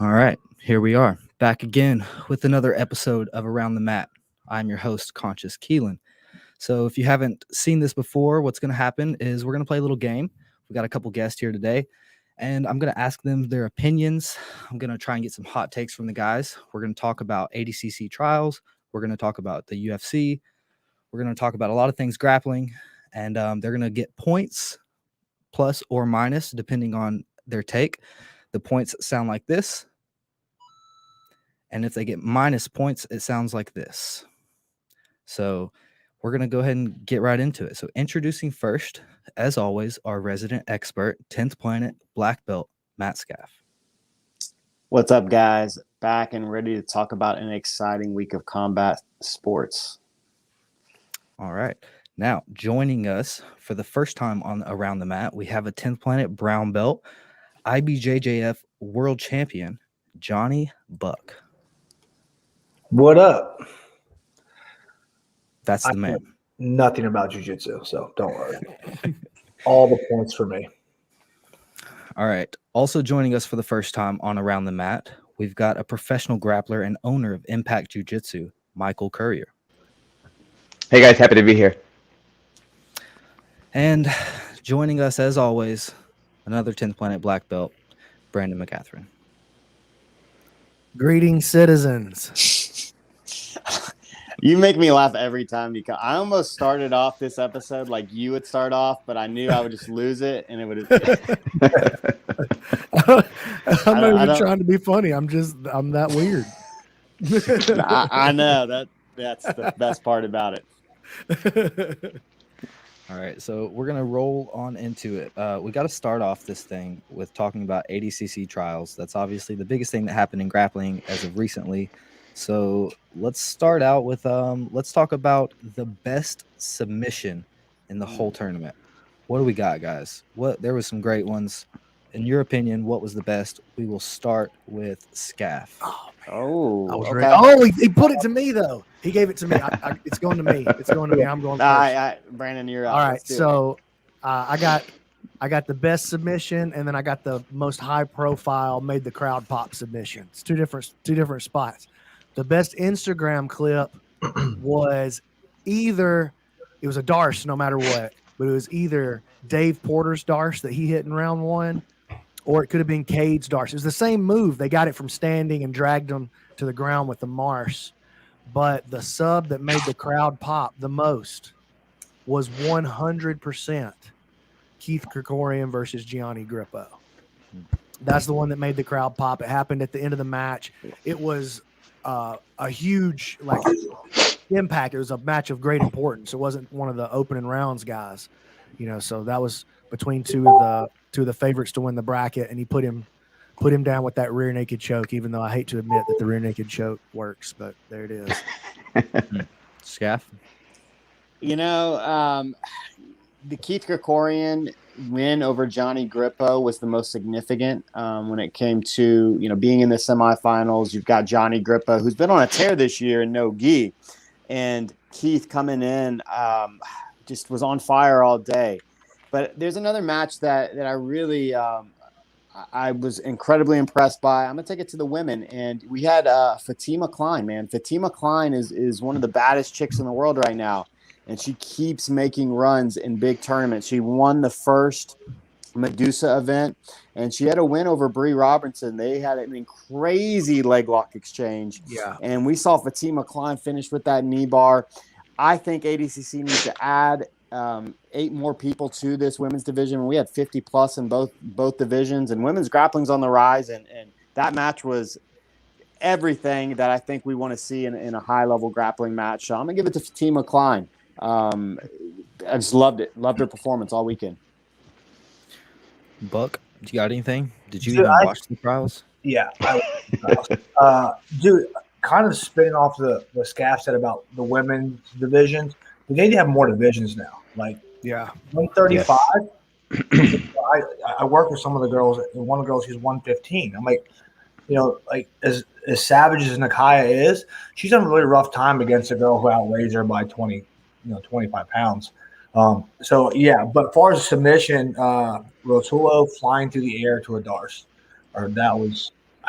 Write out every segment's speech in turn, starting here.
All right, here we are, back again with another episode of Around the Mat. I'm your host, Conscious Keelan. So if you haven't seen this before, what's going to happen is we're going to play a little game. We got a couple guests here today, and I'm going to ask them their opinions. I'm going to try and get some hot takes from the guys. We're going to talk about ADCC trials. We're going to talk about the UFC. We're going to talk about a lot of things grappling, and they're going to get points, plus or minus, depending on their take. The points sound like this. And if they get minus points, it sounds like this. So we're going to go ahead and get right into it. So introducing first, as always, our resident expert, 10th Planet Black Belt, Matt Skaff. What's up, guys? Back and ready to talk about an exciting week of combat sports. All right. Now, joining us for the first time on Around the Mat, we have a 10th Planet Brown Belt, IBJJF World Champion, Johnny Buck. What up? That's the man. Nothing about jiu-jitsu, so don't worry. All the points for me. All right. Also joining us for the first time on Around the Mat, we've got a professional grappler and owner of Impact Jiu-Jitsu, Michael Courier. Hey guys, happy to be here. And joining us, as always, another 10th Planet Black Belt, Brandon McCatherine. Greetings, citizens. You make me laugh every time because I almost started off this episode like you would start off, but I knew I would just lose it and it would. I'm not even trying to be funny. I'm that weird. I know that's the best part about it. All right, so we're gonna roll on into it. We got to start off this thing with talking about ADCC trials. That's obviously the biggest thing that happened in grappling as of recently. So let's start out with let's talk about the best submission in the whole tournament. What do we got, guys? There was some great ones. In your opinion, what was the best? We will start with Skaff. He put it to me though. He gave it to me. It's going to me. It's going to me. I'm going first. Brandon, you're up. All right. So I got the best submission, and then I got the most high profile, made the crowd pop submission. It's two different spots. The best Instagram clip was it was a Darce no matter what, but it was either Dave Porter's Darce that he hit in round one, or it could have been Cade's Darce. It was the same move. They got it from standing and dragged him to the ground with the Mars. But the sub that made the crowd pop the most was 100% Keith Krikorian versus Gianni Grippo. That's the one that made the crowd pop. It happened at the end of the match. It was a huge impact. It was a match of great importance. It wasn't one of the opening rounds guys, so that was between two of the favorites to win the bracket, and he put him down with that rear naked choke, even though I hate to admit that the rear naked choke works, but there it is. Skaff? The Keith Krikorian win over Johnny Grippo was the most significant when it came to, being in the semifinals. You've got Johnny Grippo, who's been on a tear this year in no gi, and Keith coming in just was on fire all day. But there's another match that I really I was incredibly impressed by. I'm going to take it to the women, and we had Fatima Klein, man. Fatima Klein is one of the baddest chicks in the world right now. And she keeps making runs in big tournaments. She won the first Medusa event, and she had a win over Bree Robinson. They had a crazy leg lock exchange. Yeah. And we saw Fatima Klein finish with that knee bar. I think ADCC needs to add 8 more people to this women's division. We had 50 plus in both divisions, and women's grappling's on the rise. And that match was everything that I think we want to see in a high level grappling match. So I'm gonna give it to Fatima Klein. I just loved it. Loved her performance all weekend. Buck, you got anything? Did you even watch the trials? Yeah. Dude, kind of spinning off the Skaff said about the women's divisions. They need to have more divisions now. Like, 135. Yes. I work with some of the girls, and one of the girls, she's 115. I'm like, as savage as Nakaya is, she's having a really rough time against a girl who outweighs her by 25 pounds. But as far as submission, Rotullo flying through the air to a Darce,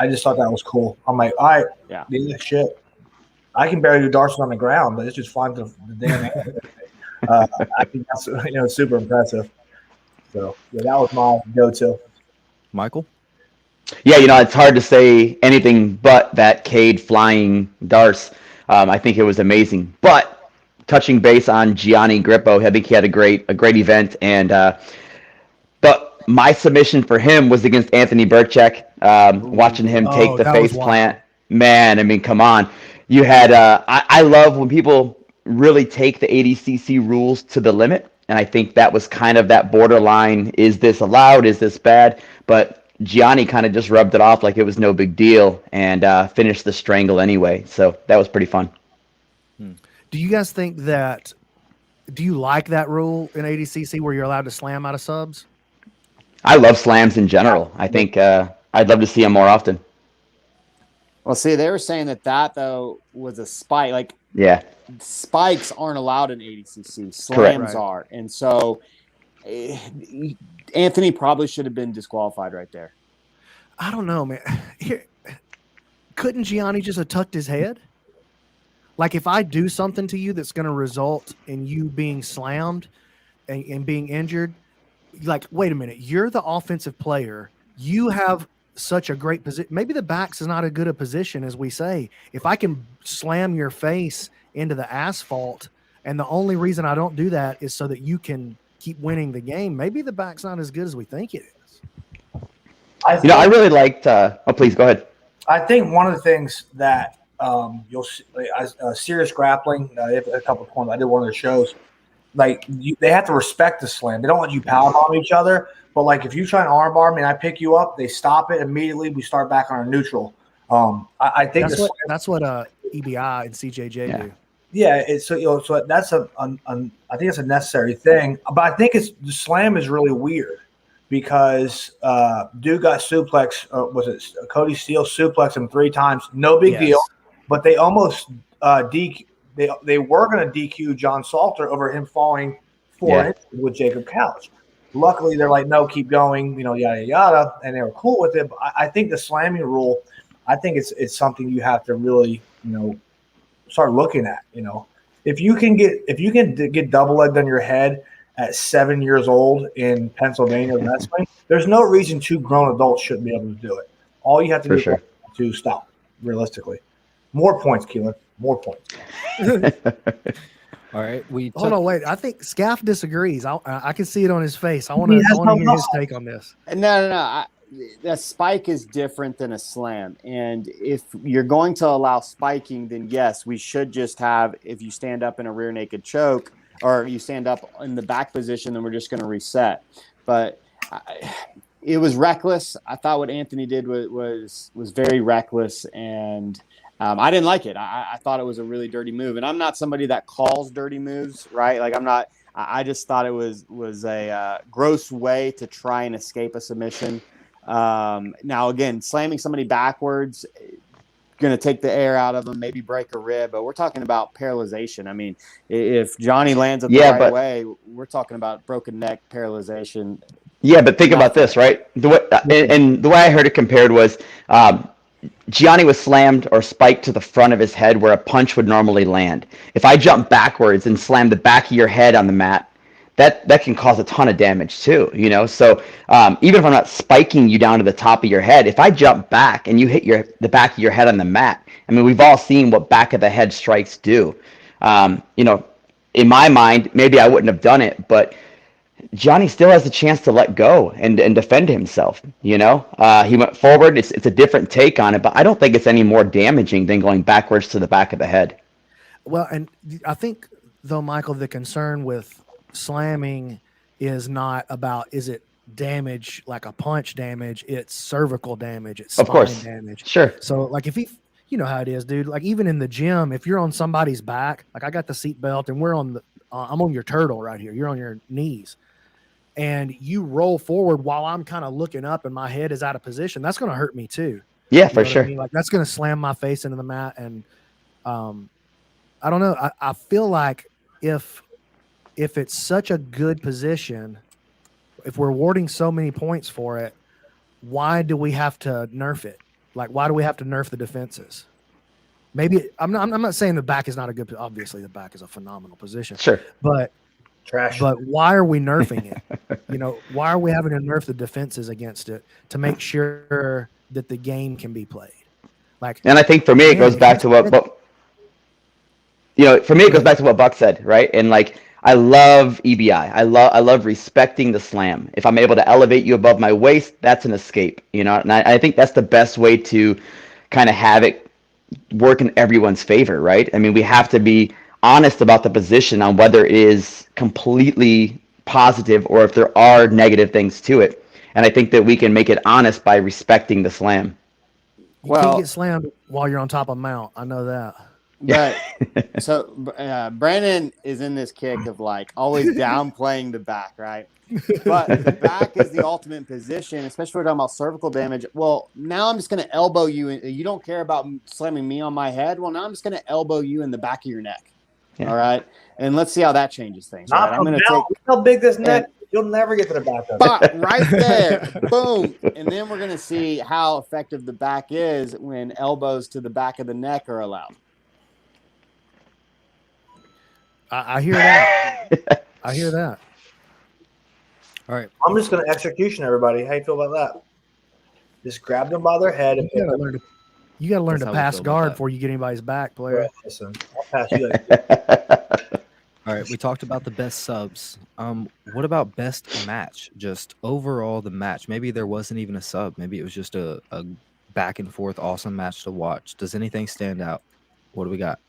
I just thought that was cool. I'm like, all right, Yeah. Shit. I can barely do darts on the ground, but it's just flying to the damn air. I think that's super impressive. So yeah, that was my go-to. Michael? Yeah, it's hard to say anything but that Cade flying darts. I think it was amazing. But touching base on Gianni Grippo, I think he had a great event. And but my submission for him was against Anthony Burchek. Watching him take the face plant, man. I mean, come on. You had I love when people really take the ADCC rules to the limit, and I think that was kind of that borderline. Is this allowed? Is this bad? But Gianni kind of just rubbed it off like it was no big deal and finished the strangle anyway. So that was pretty fun. Do you guys think that? Do you like that rule in ADCC where you're allowed to slam out of subs? I love slams in general. I think I'd love to see them more often. Well, see, they were saying that though was a spike. Like, yeah, spikes aren't allowed in ADCC. Slams Correct. are, and so Anthony probably should have been disqualified right there. I don't know, man. Couldn't Gianni just have tucked his head? Like, if I do something to you that's going to result in you being slammed and being injured, like, wait a minute, you're the offensive player. You have such a great position. Maybe the back's is not as good a position as we say. If I can slam your face into the asphalt, and the only reason I don't do that is so that you can keep winning the game, maybe the back's not as good as we think it is. I really liked. Please go ahead. I think one of the things that you'll see, serious grappling. They have a couple of points. I did one of the shows. Like, they have to respect the slam. They don't let you pound on each other. But like, if you try and armbar me and I pick you up, they stop it immediately. We start back on our neutral. I think that's what EBI and CJJ do. Yeah, it's so that's I think it's a necessary thing. But I think the slam is really weird because dude got suplex. Was it Cody Steele suplex him 3 times? No big deal. But they almost they were going to DQ John Salter over him falling 4 inches with Jacob Couch. Luckily, they're like, no, keep going, yada yada, and they were cool with it. But I think the slamming rule, I think it's something you have to really start looking at. If you can get double legged on your head at 7 years old in Pennsylvania wrestling, there's no reason 2 grown adults shouldn't be able to do it. All you have to do is to stop. Realistically, more points, Keelan. More points. All right. Hold on, wait. I think Skaff disagrees. I can see it on his face. I want to hear his take on this. No. A spike is different than a slam. And if you're going to allow spiking, then yes, we should just have, if you stand up in a rear naked choke or you stand up in the back position, then we're just going to reset. But it was reckless. I thought what Anthony did was very reckless, and I didn't like it. I thought it was a really dirty move, and I'm not somebody that calls dirty moves, right? Like, I'm not. I just thought it was a gross way to try and escape a submission. Now, again, slamming somebody backwards, going to take the air out of them, maybe break a rib, but we're talking about paralyzation. I mean, if Johnny lands it the right way, we're talking about broken neck, paralyzation. Yeah, but think about this, right? The way I heard it compared was Gianni was slammed or spiked to the front of his head where a punch would normally land. If I jump backwards and slam the back of your head on the mat, that can cause a ton of damage too, So even if I'm not spiking you down to the top of your head, if I jump back and you hit the back of your head on the mat, I mean, we've all seen what back of the head strikes do. In my mind, maybe I wouldn't have done it, but Johnny still has a chance to let go and defend himself. He went forward. It's a different take on it, but I don't think it's any more damaging than going backwards to the back of the head. Well, and I think, though, Michael, the concern with slamming is not about, is it damage like a punch damage? It's cervical damage. It's spine damage. Sure. So, like, if you know how it is, dude. Like, even in the gym, if you're on somebody's back, like I got the seat belt and we're on I'm on your turtle right here. You're on your knees. And you roll forward while I'm kind of looking up and my head is out of position, that's going to hurt me too. Yeah, for sure. I mean? Like, that's going to slam my face into the mat. And I don't know. I feel like if it's such a good position, if we're awarding so many points for it, why do we have to nerf it? Like, why do we have to nerf the defenses? Maybe I'm not saying the back is not a good. Obviously, the back is a phenomenal position. Sure, but Trash. But why are we nerfing it? Why are we having to nerf the defenses against it to make sure that the game can be played? And I think for me, it goes back to what it goes back to what Buck said, right? And like, I love EBI. I love respecting the slam. If I'm able to elevate you above my waist, that's an escape, And I think that's the best way to kind of have it work in everyone's favor, right? I mean, we have to be honest about the position on whether it is completely positive or if there are negative things to it. And I think that we can make it honest by respecting the slam. You can't get slammed while you're on top of mount. I know that. But so Brandon is in this kick of like always downplaying the back, right? But the back is the ultimate position, especially when we're talking about cervical damage. Well, now I'm just going to elbow you. You don't care about slamming me on my head. Well, now I'm just going to elbow you in the back of your neck. Yeah. All right. And let's see how that changes things. Right? I'm going to take how big this neck. You'll never get to the back of it. Right there. Boom. And then we're going to see how effective the back is when elbows to the back of the neck are allowed. I hear that. I hear that. All right. I'm just going to execution everybody. How you feel about that? Just grab them by their head. You got to learn to pass guard before you get anybody's back, player. Listen, I'll pass you. All right. We talked about the best subs. What about best match? Just overall the match. Maybe there wasn't even a sub. Maybe it was just a back and forth awesome match to watch. Does anything stand out? What do we got?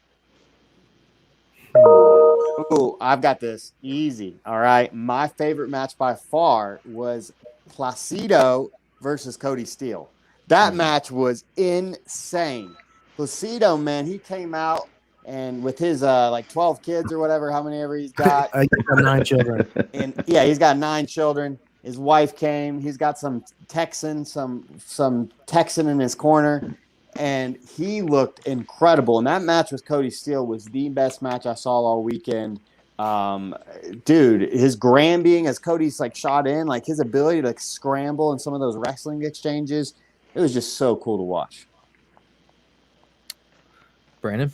Oh, I've got this easy. All right. My favorite match by far was Placido versus Cody Steele. That match was insane. Placido, man, he came out and with his like 12 kids or whatever, how many ever he's got. He's got 9 children. And yeah, he's got 9 children. His wife came. He's got some Texan in his corner. And he looked incredible. And that match with Cody Steele was the best match I saw all weekend. Dude, his Granbying as Cody's like shot in, like his ability to like scramble and some of those wrestling exchanges, it was just so cool to watch. Brandon?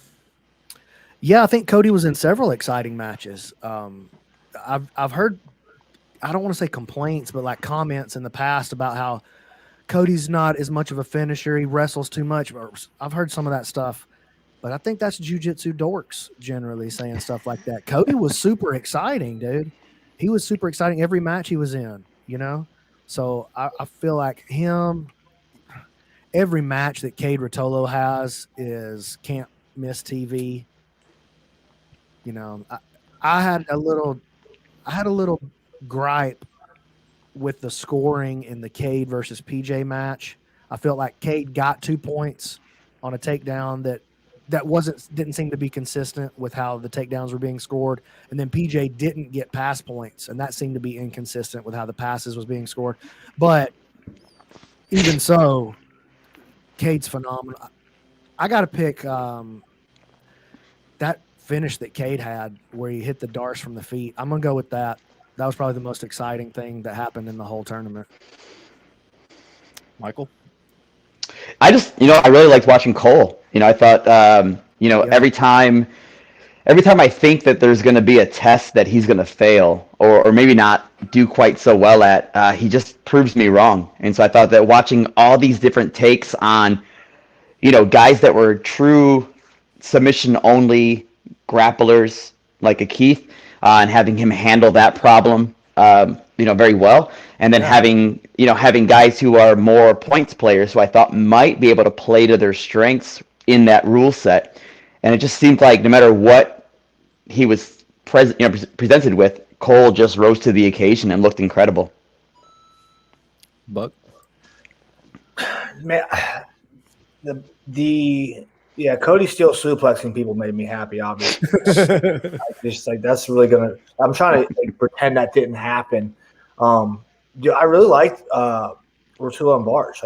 Yeah, I think Cody was in several exciting matches. I've heard, I don't want to say complaints, but like comments in the past about how Cody's not as much of a finisher. He wrestles too much. I've heard some of that stuff, but I think that's jiu-jitsu dorks generally saying stuff like that. Cody was super exciting, dude. He was super exciting every match he was in, So I feel like every match that Cade Rotolo has is can't miss TV. I had a little gripe with the scoring in the Cade versus PJ match. I felt like Cade got 2 points on a takedown that didn't seem to be consistent with how the takedowns were being scored. And then PJ didn't get pass points, and that seemed to be inconsistent with how the passes was being scored. But even so, Cade's phenomenal. I got to pick that finish that Cade had where he hit the darce from the feet. I'm going to go with that. That was probably the most exciting thing that happened in the whole tournament. Michael? I really liked watching Cole. I thought, every time I think that there's going to be a test that he's going to fail or maybe not do quite so well at, he just proves me wrong. And so I thought that watching all these different takes on, guys that were true submission-only grapplers like a Keith, and having him handle that problem, very well. And then having guys who are more points players who I thought might be able to play to their strengths in that rule set. And it just seemed like no matter what he was presented with, Cole just rose to the occasion and looked incredible. Buck? Man, Cody Steele suplexing people made me happy, obviously. That's really I'm trying to pretend that didn't happen. I really liked Rotolo and Barch.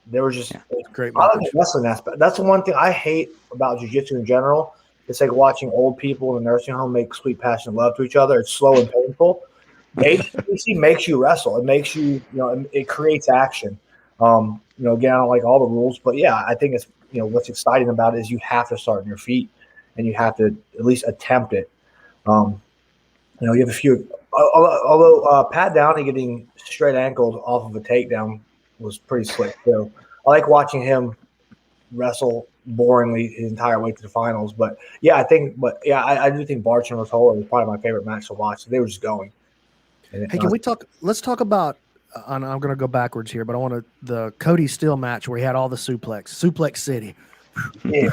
They were just great. I like the wrestling aspect. That's the one thing I hate about jiu-jitsu in general. It's like watching old people in a nursing home make sweet, passionate love to each other. It's slow and ADCC makes you wrestle. It makes you, it creates action. again, I don't like all the rules, but yeah, I think it's, what's exciting about it is you have to start on your feet and you have to at least attempt it. You have a few, although Pat Downey getting straight ankled off of a takedown was pretty slick too. I like watching him wrestle boringly his entire way to the finals. But yeah, I do think Barch and Rotolo was probably my favorite match to watch. They were just going. Hey, can we talk? Let's talk about. I'm going to go backwards here, but I want the Cody Steele match where he had all the suplex city. Yeah,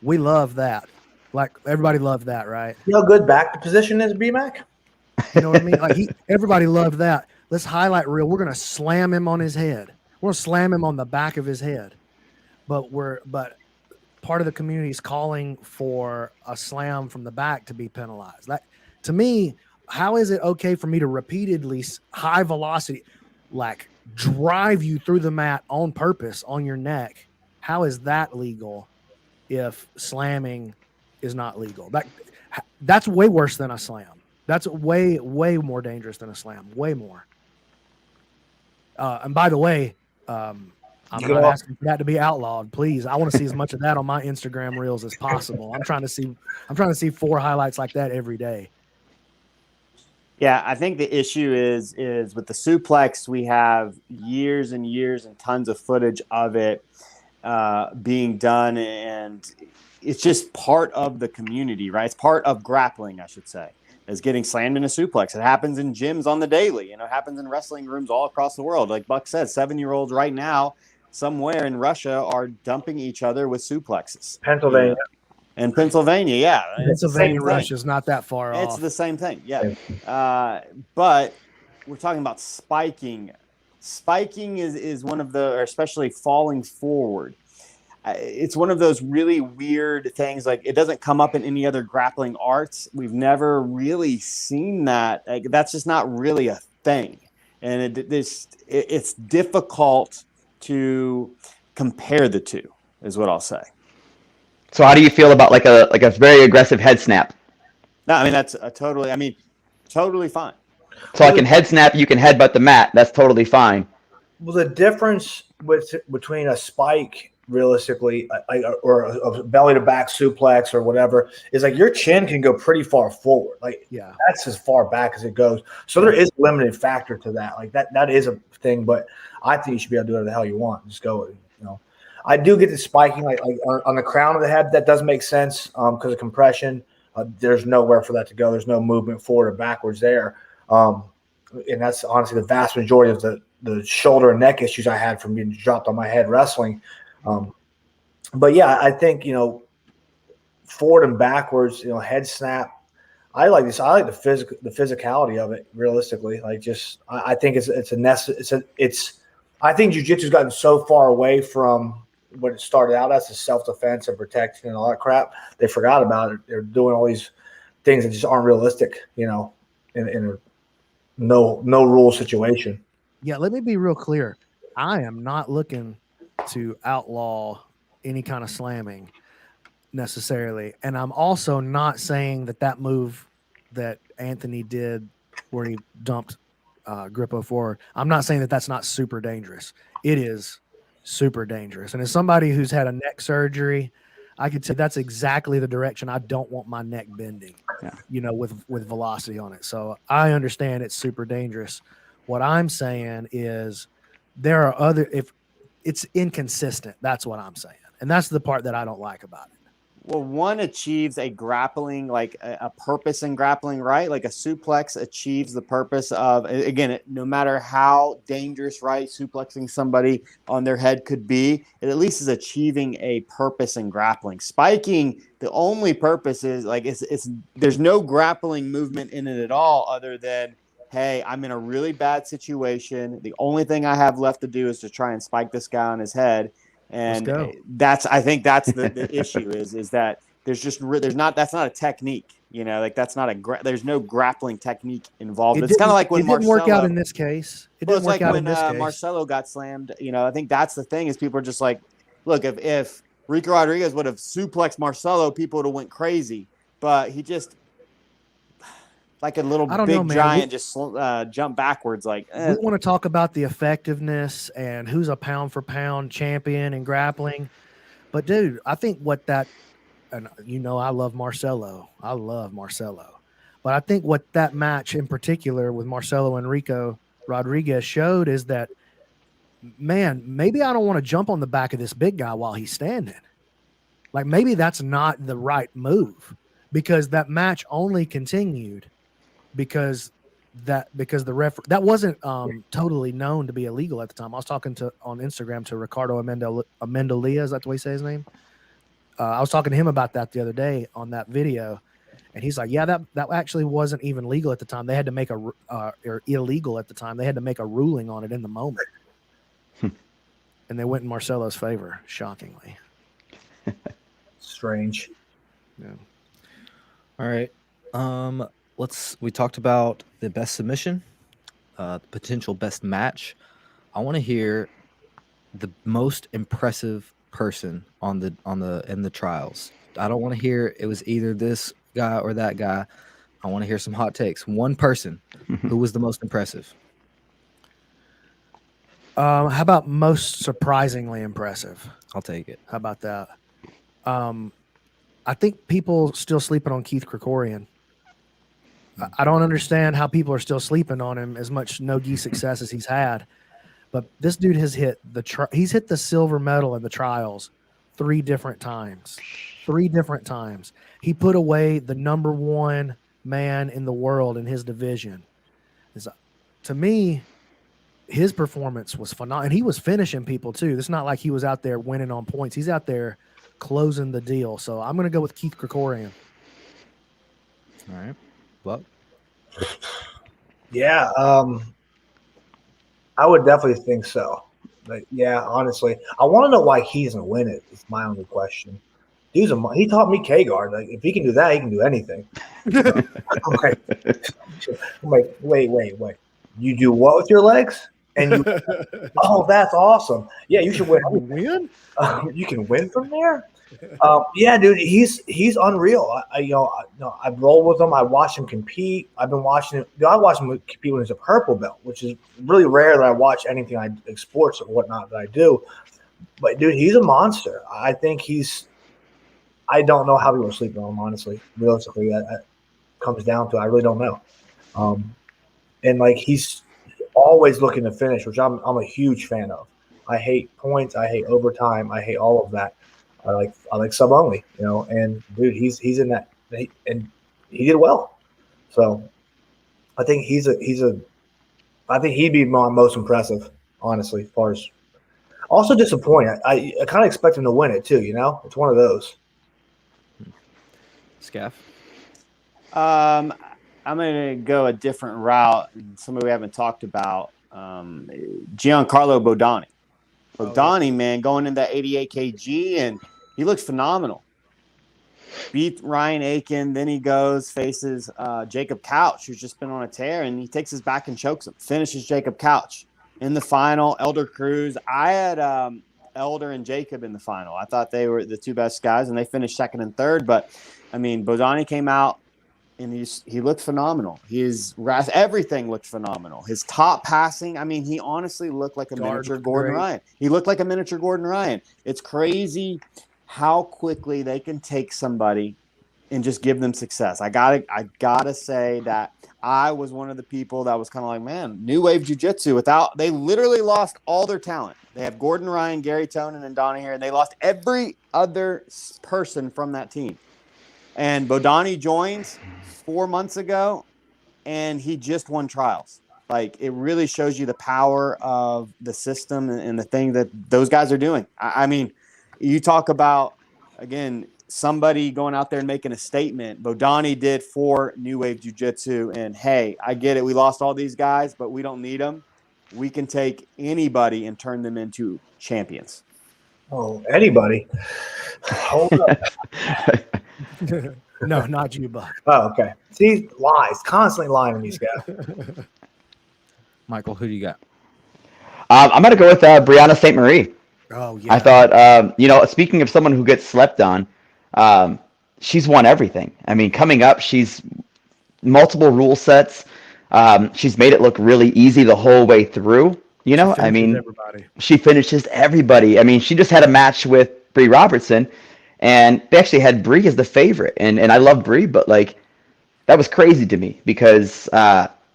we love that. Like everybody loved that, right? You know how good back position is, BMAC? You know what I mean? Like everybody loved that. Let's highlight reel. We're going to slam him on his head. We're going to slam him on the back of his head. But part of the community is calling for a slam from the back to be penalized. That, to me, how is it okay for me to repeatedly high velocity, like drive you through the mat on purpose on your neck? How is that legal if slamming is not legal? That's way worse than a slam. That's way, way more dangerous than a slam. Way more. And by the way, I'm not asking for that to be outlawed. Please, I want to see as much of that on my Instagram reels as possible. I'm trying to see 4 highlights like that every day. Yeah, I think the issue is with the suplex, we have years and years and tons of footage of it being done, and it's just part of the community, right? It's part of grappling, I should say, is getting slammed in a suplex. It happens in gyms on the daily. It happens in wrestling rooms all across the world. Like Buck said, 7-year-olds right now somewhere in Russia are dumping each other with suplexes. Pennsylvania. In Pennsylvania, yeah. Pennsylvania, Russia is not that far off. It's the same thing, yeah. But we're talking about spiking. Spiking is one of or especially falling forward. It's one of those really weird things. Like, it doesn't come up in any other grappling arts. We've never really seen that. Like, that's just not really a thing. And it's difficult to compare the two, is what I'll say. So how do you feel about like a very aggressive head snap? No, I mean, that's totally fine. So like in head snap, you can headbutt the mat. That's totally fine. Well, the difference between a spike, realistically, or a belly to back suplex or whatever, is like your chin can go pretty far forward. Like, yeah, that's as far back as it goes. So there is a limited factor to that. Like that is a thing, but I think you should be able to do whatever the hell you want. Just go, I do get the spiking like on the crown of the head. That does make sense because of compression. There's nowhere for that to go. There's no movement forward or backwards there. And that's honestly the vast majority of the shoulder and neck issues I had from being dropped on my head wrestling. But yeah, I think, forward and backwards, head snap. I like this. I like the physicality of it. Realistically, I think I think jiu-jitsu's gotten so far away from what it started out as, self-defense and protection and all that crap. They forgot about it. They're doing all these things that just aren't realistic, in a no rule situation. Yeah, let me be real clear. I am not looking to outlaw any kind of slamming necessarily. And I'm also not saying that move that Anthony did where he dumped Grippo forward, I'm not saying that that's not super dangerous. It is super dangerous. And as somebody who's had a neck surgery, I could say that's exactly the direction I don't want my neck bending, with velocity on it. So I understand it's super dangerous. What I'm saying is there are if it's inconsistent, that's what I'm saying. And that's the part that I don't like about it. Well, one achieves a grappling, like a purpose in grappling, right? Like a suplex achieves the purpose of, again, no matter how dangerous, right, suplexing somebody on their head could be, it at least is achieving a purpose in grappling. Spiking, the only purpose is like there's no grappling movement in it at all other than, hey, I'm in a really bad situation. The only thing I have left to do is to try and spike this guy on his head. And I think that's the issue is that that's not a technique, that's not there's no grappling technique involved. It's kind of like when it didn't work out in this case. It didn't work out in this case. Marcelo got slammed. I think that's the thing is people are just like, look, if Rico Rodriguez would have suplexed Marcelo, people would have went crazy, but he just like a little I don't big know, man. giant just jump backwards. Like we want to talk about the effectiveness and who's a pound for pound champion in grappling. But dude, I think what that, and I love Marcelo. But I think what that match in particular with Marcelo and Rico Rodriguez showed is that, man, maybe I don't want to jump on the back of this big guy while he's standing. Like maybe that's not the right move, because that match only continued because the that wasn't totally known to be illegal at the time. I was talking on Instagram to Ricardo Amendolia. Is that the way you say his name? I was talking to him about that the other day on that video, and he's like, "Yeah, that actually wasn't even legal at the time. They had to make or illegal at the time. They had to make a ruling on it in the moment, and they went in Marcelo's favor, shockingly." Strange. Yeah. All right. We talked about the best submission, the potential best match. I want to hear the most impressive person in the trials. I don't want to hear it was either this guy or that guy. I want to hear some hot takes. One person who was the most impressive. How about most surprisingly impressive? I'll take it. How about that? I think people still sleeping on Keith Krikorian. I don't understand how people are still sleeping on him, as much no-gi success as he's had. But this dude has hit he's hit the silver medal in the trials 3 different times. 3 different times. He put away the number 1 man in the world in his division. To me, his performance was phenomenal. And he was finishing people too. It's not like he was out there winning on points. He's out there closing the deal. So I'm going to go with Keith Krikorian. All right. Well, yeah, I would definitely think so. But yeah, honestly, I want to know why he doesn't win it. It's my only question. He taught me K-guard. Like if he can do that, he can do anything. I'm like, wait. You do what with your legs? And you, oh, that's awesome. Yeah, you should win. Win? You can win from there. Yeah, dude, he's unreal. I roll with him. I watch him compete. I've been watching him. I watch him compete when he's a purple belt, which is really rare that I watch anything like sports or whatnot that I do. But dude, he's a monster. I think I don't know how people are sleeping on him. Honestly, realistically, that comes down to I really don't know. And like he's always looking to finish, which I'm a huge fan of. I hate points. I hate overtime. I hate all of that. I like sub only, and dude, he's in that, and he did well. So I think I think he'd be my most impressive, honestly, as far as also disappointing. I kind of expect him to win it too, it's one of those. Skaff. I'm going to go a different route. Somebody we haven't talked about, Giancarlo Bodani. Bodani, man, going in that 88 kg, and he looks phenomenal. Beat Ryan Aiken, then he faces Jacob Couch, who's just been on a tear, and he takes his back and chokes him. Finishes Jacob Couch. In the final, Elder Cruz. I had Elder and Jacob in the final. I thought they were the 2 best guys, and they finished 2nd and 3rd. But, I mean, Bodani came out, and he looked phenomenal. Everything looked phenomenal. His top passing, I mean, he honestly looked like a miniature Gordon Ryan. He looked like a miniature Gordon Ryan. It's crazy how quickly they can take somebody and just give them success. I gotta say that I was one of the people that was kind of like, man, new wave jiu-jitsu they literally lost all their talent. They have Gordon Ryan, Gary Tonin, and Donnie here, and they lost every other person from that team. And Bodani joins 4 months ago, and he just won trials. Like, it really shows you the power of the system and the thing that those guys are doing. I mean, you talk about, again, somebody going out there and making a statement. Bodani did for New Wave Jiu-Jitsu, and hey, I get it. We lost all these guys, but we don't need them. We can take anybody and turn them into champions. Oh, anybody? Hold up. No, not you, Buck. Oh, okay. See, lies. Constantly lying to these guys. Michael, who do you got? I'm going to go with Brianna St. Marie. Oh, yeah. I thought, speaking of someone who gets slept on, she's won everything. I mean, coming up, she's multiple rule sets. She's made it look really easy the whole way through. You know, I mean, everybody. she finishes everybody. I mean, she just had a match with Bree Robertson, and they actually had Bree as the favorite. And I love Bree, but like that was crazy to me because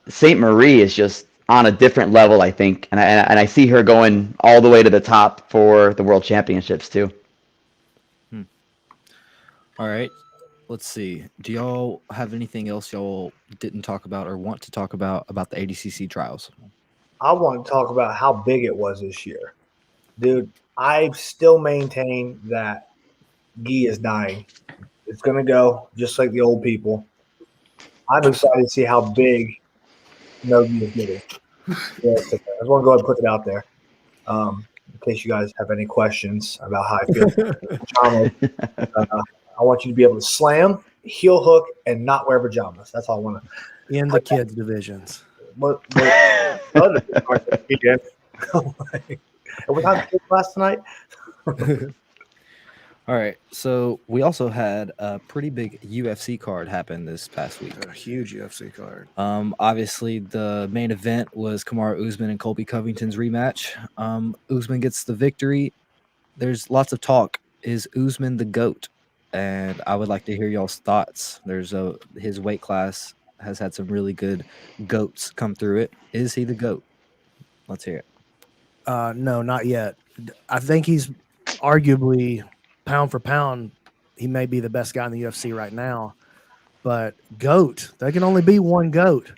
St. Marie is just on a different level, I think, and I see her going all the way to the top for the World Championships too. All right. Let's see. Do y'all have anything else y'all didn't talk about or want to talk about the ADCC trials? I want to talk about how big it was this year. Dude, I still maintain that gi is dying. It's going to go just like the old people. I'm excited to see how big no gi is getting. Yeah, I just want to go ahead and put it out there. In case you guys have any questions about how I feel. I want you to be able to slam, heel hook, and not wear pajamas. That's all I want to. In the kids divisions. What time kids last tonight? All right. So we also had a pretty big UFC card happen this past week. A huge UFC card. Obviously, the main event was Kamaru Usman and Colby Covington's rematch. Usman gets the victory. There's lots of talk. Is Usman the GOAT? And I would like to hear y'all's thoughts. His weight class has had some really good GOATs come through it. Is he the GOAT? Let's hear it. No, not yet. I think he's arguably pound for pound, he may be the best guy in the UFC right now. But GOAT, there can only be one GOAT.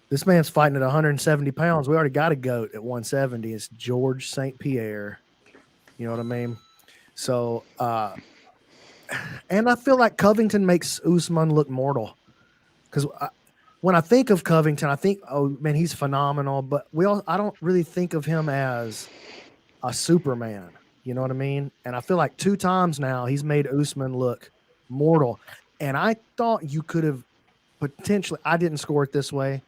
This man's fighting at 170 pounds. We already got a GOAT at 170. It's George St. Pierre. You know what I mean? So, and I feel like Covington makes Usman look mortal. Because when I think of Covington, I think, oh, man, he's phenomenal. But I don't really think of him as a Superman. You know what I mean? And I feel like 2 times now he's made Usman look mortal. And I thought you could have potentially – I didn't score it this way,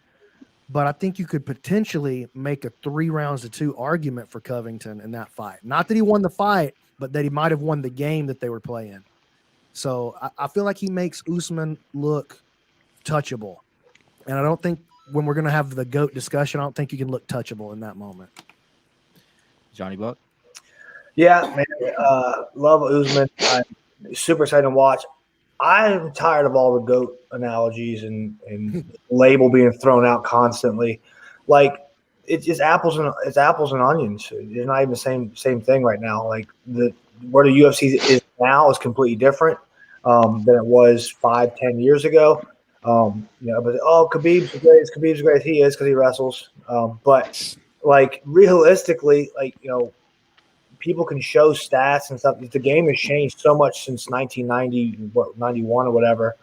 but I think you could potentially make a 3 rounds to 2 argument for Covington in that fight. Not that he won the fight, but that he might have won the game that they were playing. So I feel like he makes Usman look touchable. And I don't think when we're going to have the GOAT discussion, I don't think you can look touchable in that moment. Johnny Buck? Yeah, man. Love Usman. I'm super excited to watch. I'm tired of all the GOAT analogies and label being thrown out constantly. Like it's apples and onions. It's not even the same thing right now. Like where the UFC is now is completely different than it was 5-10 years ago. But Khabib's the greatest. Khabib's the greatest. He is because he wrestles. But like realistically, people can show stats and stuff. The game has changed so much since 1990, 91 or whatever.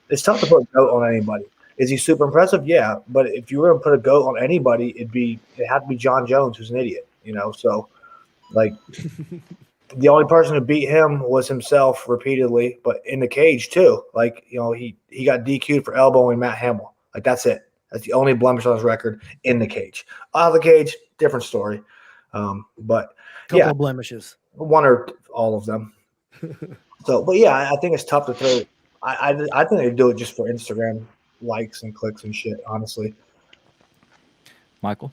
It's tough to put a GOAT on anybody. Is he super impressive? Yeah. But if you were to put a GOAT on anybody, it had to be John Jones, who's an idiot, So, the only person who beat him was himself repeatedly, but in the cage too. He got DQ'd for elbowing Matt Hamill. That's it. That's the only blemish on his record in the cage. Out of the cage, different story. But couple of blemishes, 1 or all of them. So, but yeah, I think it's tough to throw. I think they do it just for Instagram likes and clicks and shit. Honestly, Michael.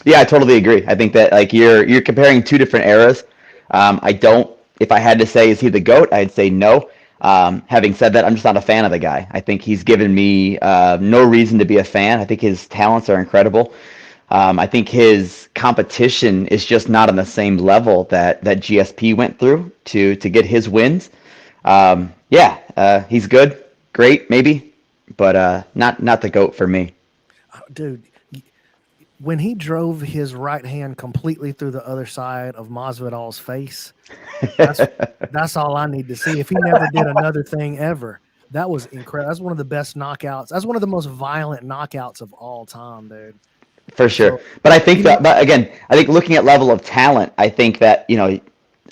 Yeah, I totally agree. I think that you're comparing 2 different eras. If I had to say, is he the GOAT? I'd say no. Having said that, I'm just not a fan of the guy. I think he's given me no reason to be a fan. I think his talents are incredible. I think his competition is just not on the same level that GSP went through to get his wins. He's good, great, maybe, but not the GOAT for me. Dude, when he drove his right hand completely through the other side of Masvidal's face, that's all I need to see. If he never did another thing ever, that was incredible. That's one of the best knockouts. That's one of the most violent knockouts of all time, dude. For sure. But I think looking at level of talent, I think that,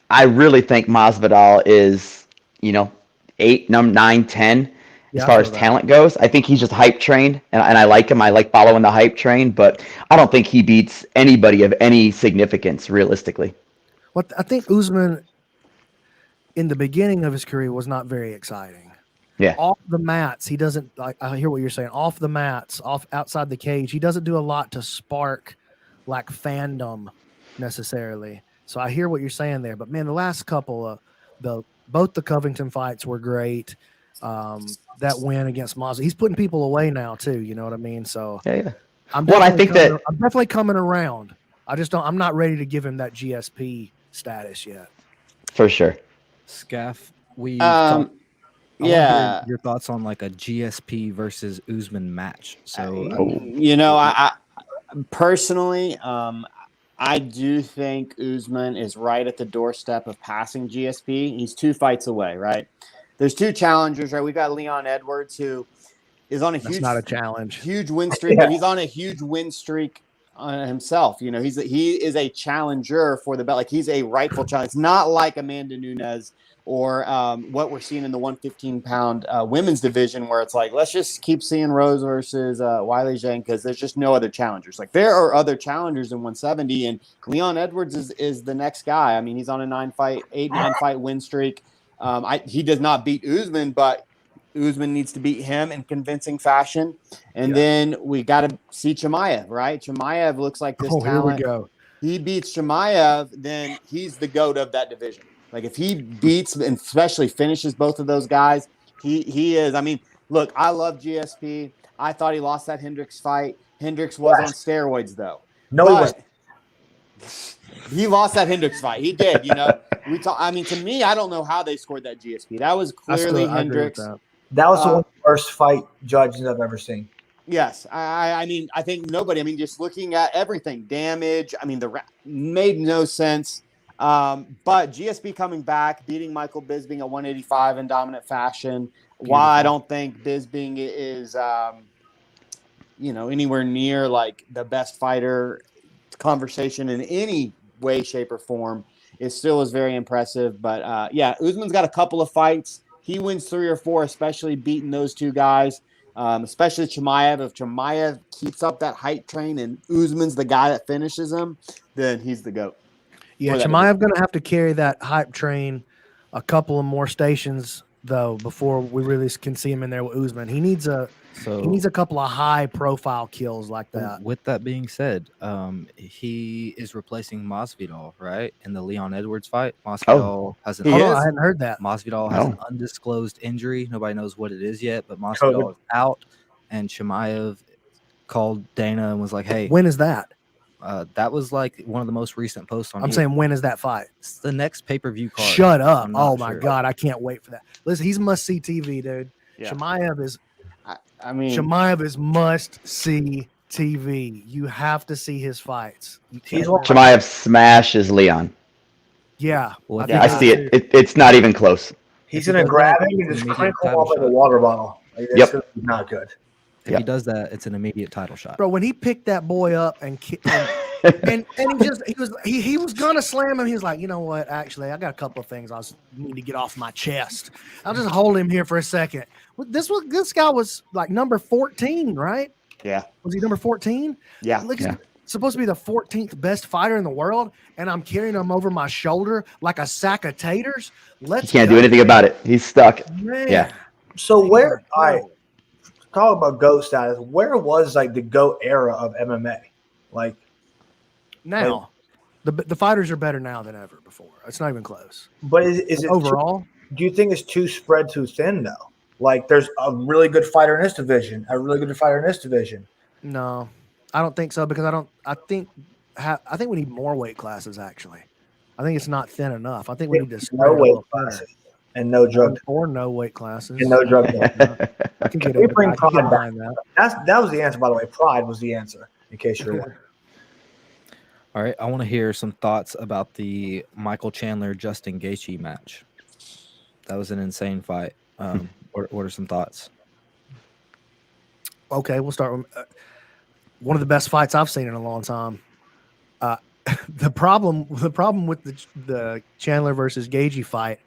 I really think Masvidal is, 8, 9, 10 as far as talent goes. I think he's just hype trained, and I like him. I like following the hype train, but I don't think he beats anybody of any significance realistically. Well, I think Usman in the beginning of his career was not very exciting. Yeah. Off the mats, he doesn't. Like, I hear what you're saying. Off the mats, off outside the cage, he doesn't do a lot to spark like fandom necessarily. So I hear what you're saying there. But man, the last couple of both the Covington fights were great. That win against Mazza, he's putting people away now too. You know what I mean? So Yeah. I'm definitely coming around. I'm not ready to give him that GSP status yet. For sure. Skaff, I Yeah. wanna hear your thoughts on like a GSP versus Usman match. So I personally, I do think Usman is right at the doorstep of passing GSP. He's 2 fights away, right? There's 2 challengers, right? We got Leon Edwards, who is on That's not a challenge. huge win streak, but he's on a huge win streak himself. You know, he is a challenger for the belt. Like, he's a rightful challenger. It's not like Amanda Nunes or what we're seeing in the 115-pound women's division, where it's like, let's just keep seeing Rose versus Wiley Zhang, because there's just no other challengers. Like, there are other challengers in 170, and Leon Edwards is the next guy. I mean, he's on a 8-9-fight win streak. He does not beat Usman, but Usman needs to beat him in convincing fashion. And then we got to see Chimaev, right? Chimaev looks like this talent. Here we go. He beats Chimaev, then he's the GOAT of that division. Like, if he beats and especially finishes both of those guys, he is. I mean, look, I love GSP. I thought he lost that Hendricks fight. Hendricks was on steroids, though. No, he wasn't. He lost that Hendricks fight. He did, I mean, to me, I don't know how they scored that GSP. That was clearly Hendricks. That was the worst fight judges I've ever seen. Yes. I mean, I think nobody, just looking at everything, damage, made no sense. But GSP coming back, beating Michael Bisping at 185 in dominant fashion. While I don't think Bisping is, anywhere near like the best fighter conversation in any way, shape, or form, it still is very impressive. But Usman's got a couple of fights. He wins 3 or 4, especially beating those 2 guys, especially Chimaev. If Chimaev keeps up that hype train and Usman's the guy that finishes him, then he's the GOAT. Yeah, Chimaev going to have to carry that hype train a couple of more stations, though, before we really can see him in there with Usman. He needs a couple of high-profile kills like that. With that being said, he is replacing Masvidal, right? In the Leon Edwards fight. Masvidal has an I hadn't heard that. Masvidal has an undisclosed injury. Nobody knows what it is yet, but Masvidal is out, and Chimaev called Dana and was like, "Hey, when is that?" That was like one of the most recent posts on. I'm saying, when is that fight? It's the next pay-per-view card. Shut up! Oh my god, I can't wait for that. Listen, he's must-see TV, dude. Yeah. Chimaev is. Chimaev is must-see TV. You have to see his fights. Chimaev smashes Leon. Yeah. Well, I see it. It's not even close. He's going to grab him and just crinkle him up like a water bottle. Like, that's not good. If he does that, it's an immediate title shot. Bro, when he picked that boy up and he was gonna slam him, he was like, you know what? Actually, I got a couple of things I need to get off my chest. I'll just hold him here for a second. This guy was like number 14, right? Yeah. Was he number 14? Yeah. He's supposed to be the 14th best fighter in the world, and I'm carrying him over my shoulder like a sack of taters. He can't do anything about it. He's stuck. Man. Yeah. So talk about GOAT status. Where was like the GOAT era of MMA? Like now, the fighters are better now than ever before. It's not even close. But is it overall? Do you think it's too spread too thin though? Like there's a really good fighter in this division, a really good fighter in this division. No, I don't think so because I think we need more weight classes. Actually, I think it's not thin enough. I think we need to no weight classes. And no drug or no weight classes. And no drug I can get bring Pride back. That was the answer, by the way. Pride was the answer, in case you're wondering. All right, I want to hear some thoughts about the Michael Chandler Justin Gaethje match. That was an insane fight. What are some thoughts? Okay, we'll start with one of the best fights I've seen in a long time. The problem with the Chandler versus Gaethje fight,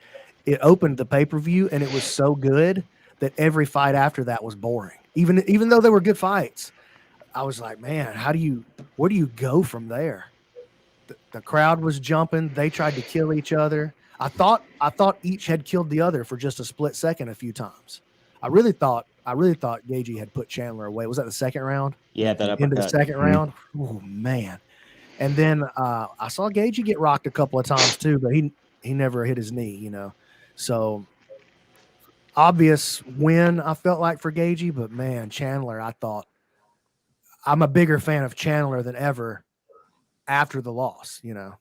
it opened the pay-per-view and it was so good that every fight after that was boring. Even though they were good fights, I was like, man, where do you go from there? The crowd was jumping. They tried to kill each other. I thought each had killed the other for just a split second a few times. I really thought Gaethje had put Chandler away. Was that the second round? Yeah, that uppercut. Into the second round. Oh man! And then I saw Gaethje get rocked a couple of times too, but he never hit his knee. You know, so obvious win I felt like for Gaethje, but man, Chandler, I thought I'm a bigger fan of Chandler than ever after the loss. You know.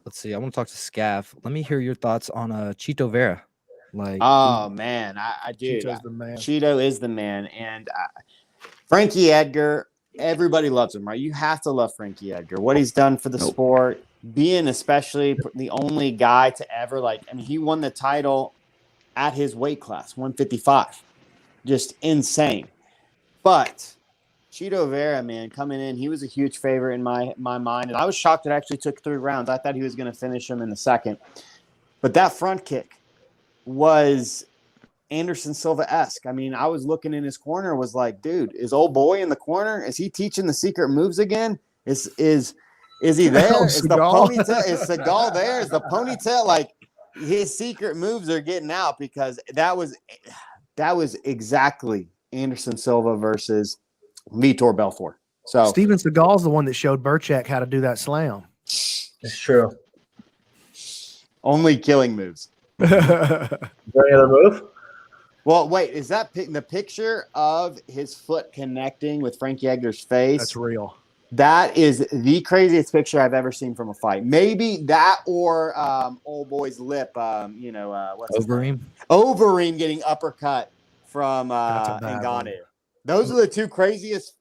Let's see. I want to talk to Skaff. Let me hear your thoughts on Chito Vera. Like, oh man, I do. Cheeto's the man. Cheeto is the man, and Frankie Edgar. Everybody loves him, right? You have to love Frankie Edgar. What he's done for the sport, being especially the only guy to ever he won the title at his weight class, 155. Just insane. But Chito Vera, man, coming in, he was a huge favorite in my mind. And I was shocked it actually took 3 rounds. I thought he was going to finish him in the second. But that front kick was Anderson Silva-esque. I mean, I was looking in his corner, was like, dude, is old boy in the corner? Is he teaching the secret moves again? Is he there? Is the ponytail? Is Seagal there? Is the ponytail? Like, his secret moves are getting out, because that was exactly Anderson Silva versus Vitor Belfort. So Steven Seagal's the one that showed Burchak how to do that slam. It's true. Only killing moves. Is there any other move? Well, wait, is that the picture of his foot connecting with Frankie Edgar's face? That's real. That is the craziest picture I've ever seen from a fight. Maybe that or old boy's lip. What's Overeem? Overeem getting uppercut from Ngannou. Those are the 2 craziest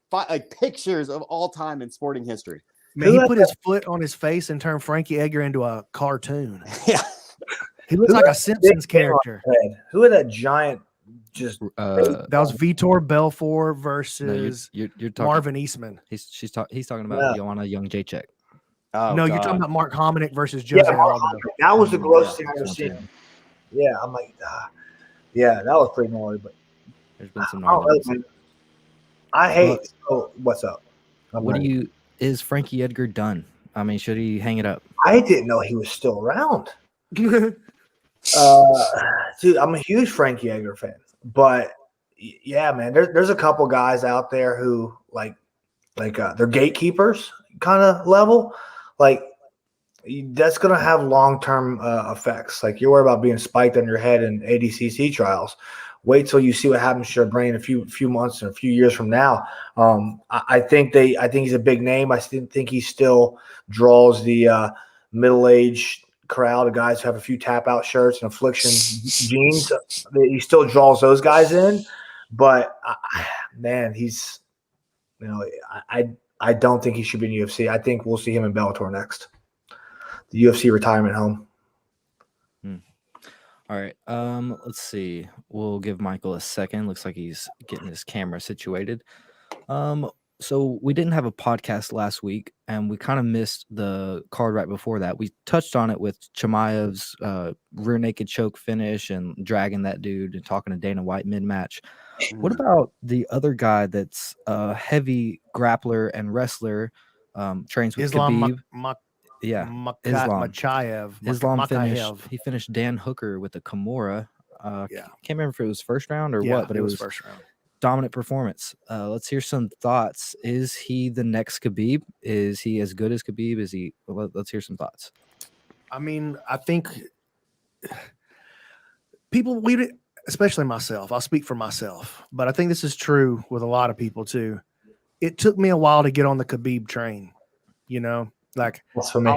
pictures of all time in sporting history. Man, he put his foot on his face and turned Frankie Edgar into a cartoon. Yeah, he looks like a Simpsons character. Who had that giant? Just that was Vitor Belfort versus you're talking, Marvin Eastman. He's talking about Joanna Young-Jacek. Oh, no, God. you're talking about Mark Hominick versus Jose Aldo. That was the grossest thing I've ever seen. Yeah, I'm like, yeah, that was pretty gnarly. But there's been some gnarly ones. I hate. What's up? Is Frankie Edgar done? I mean, should he hang it up? I didn't know he was still around. Dude, I'm a huge Frankie Edgar fan, but yeah, man, there's a couple guys out there who they're gatekeepers kind of level. Like, that's gonna have long-term effects. Like, you're worried about being spiked on your head in ADCC trials. Wait till you see what happens to your brain a few months or a few years from now. I think he's a big name. I still think he still draws the middle-aged crowd of guys who have a few tap-out shirts and affliction jeans. He still draws those guys in, but man, he's I don't think he should be in UFC. I think we'll see him in Bellator next. The UFC retirement home. All right. Let's see. We'll give Michael a second. Looks like he's getting his camera situated. So we didn't have a podcast last week, and we kind of missed the card right before that. We touched on it with Chimaev's rear naked choke finish and dragging that dude and talking to Dana White mid-match. What about the other guy that's a heavy grappler and wrestler, trains with Islam Khabib? Islam Makhachev. finished. He finished Dan Hooker with a Kimura. Can't remember if it was first round or what, but it was first round. Dominant performance. Let's hear some thoughts. Is he the next Khabib? Is he as good as Khabib? Is he? Let's hear some thoughts. I mean, I think people, especially myself, I'll speak for myself, but I think this is true with a lot of people too. It took me a while to get on the Khabib train, Like, I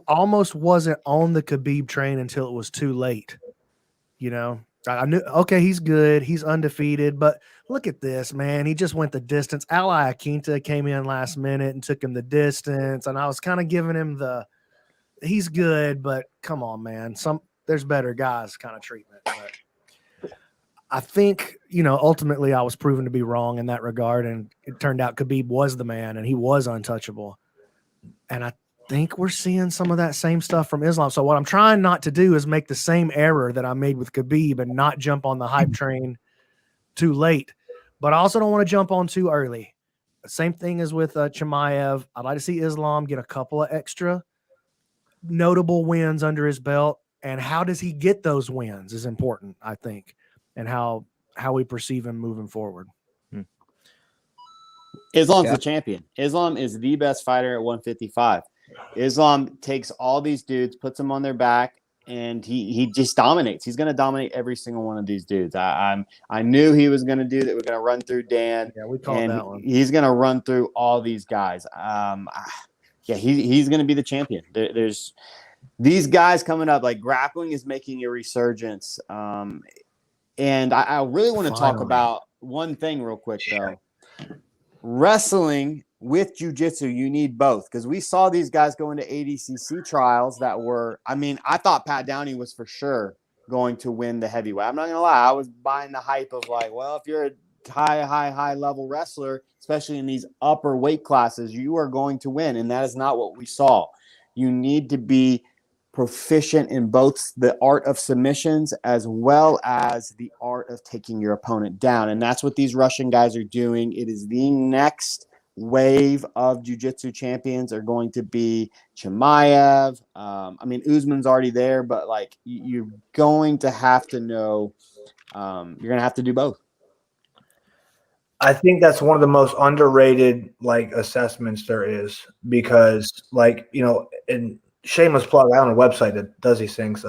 almost wasn't on the Khabib train until it was too late. I knew, okay, he's good, he's undefeated, but look at this, man. He just went the distance. Ali Akinta came in last minute and took him the distance, and I was kind of giving him he's good, but come on, man. There's better guys kind of treatment. But I think, ultimately I was proven to be wrong in that regard, and it turned out Khabib was the man, and he was untouchable. And I think we're seeing some of that same stuff from Islam. So what I'm trying not to do is make the same error that I made with Khabib and not jump on the hype train too late. But I also don't want to jump on too early. Same thing as with Chimaev. I'd like to see Islam get a couple of extra notable wins under his belt. how does he get those wins is important, I think, and how we perceive him moving forward. Islam's the champion. Islam is the best fighter at 155. Islam takes all these dudes, puts them on their back, and he just dominates. He's going to dominate every single one of these dudes. I knew he was going to do that. We're going to run through Dan. Yeah, we called that one. He's going to run through all these guys. He's going to be the champion. There's these guys coming up. Like grappling is making a resurgence. And I really want to talk about one thing real quick though. Wrestling with jiu-jitsu, you need both, because we saw these guys go into ADCC trials that were, I thought Pat Downey was for sure going to win the heavyweight. I'm not going to lie. I was buying the hype of like, well, if you're a high level wrestler, especially in these upper weight classes, you are going to win. And that is not what we saw. You need to be proficient in both the art of submissions as well as the art of taking your opponent down. And that's what these Russian guys are doing. It is the next wave of jiu-jitsu champions are going to be Chimaev. Usman's already there, but like you're going to have to know, you're going to have to do both. I think that's one of the most underrated like assessments there is, because like, and shameless plug, I own a website that does these things,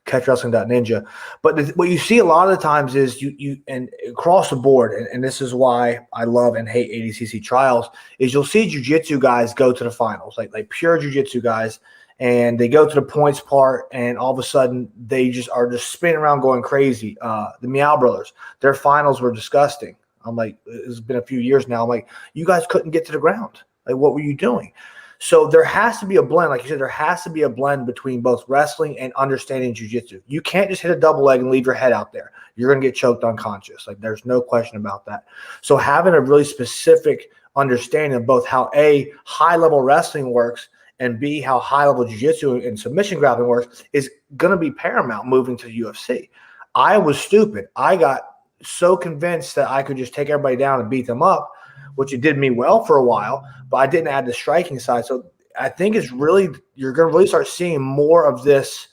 catchwrestling.ninja. But what you see a lot of the times is you and across the board, and this is why I love and hate ADCC trials, is you'll see jiu-jitsu guys go to the finals, like pure jiu-jitsu guys, and they go to the points part, and all of a sudden they just are just spinning around going crazy. The Meow Brothers, their finals were disgusting. I'm like, it's been a few years now. I'm like, you guys couldn't get to the ground. Like, what were you doing? So there has to be a blend. Like you said, there has to be a blend between both wrestling and understanding jiu-jitsu. You can't just hit a double leg and leave your head out there. You're going to get choked unconscious. Like there's no question about that. So having a really specific understanding of both how A, high-level wrestling works, and B, how high-level jiu-jitsu and submission grappling works is going to be paramount moving to the UFC. I was stupid. I got so convinced that I could just take everybody down and beat them up, which it did me well for a while, but I didn't add the striking side. So I think it's really, you're going to really start seeing more of this,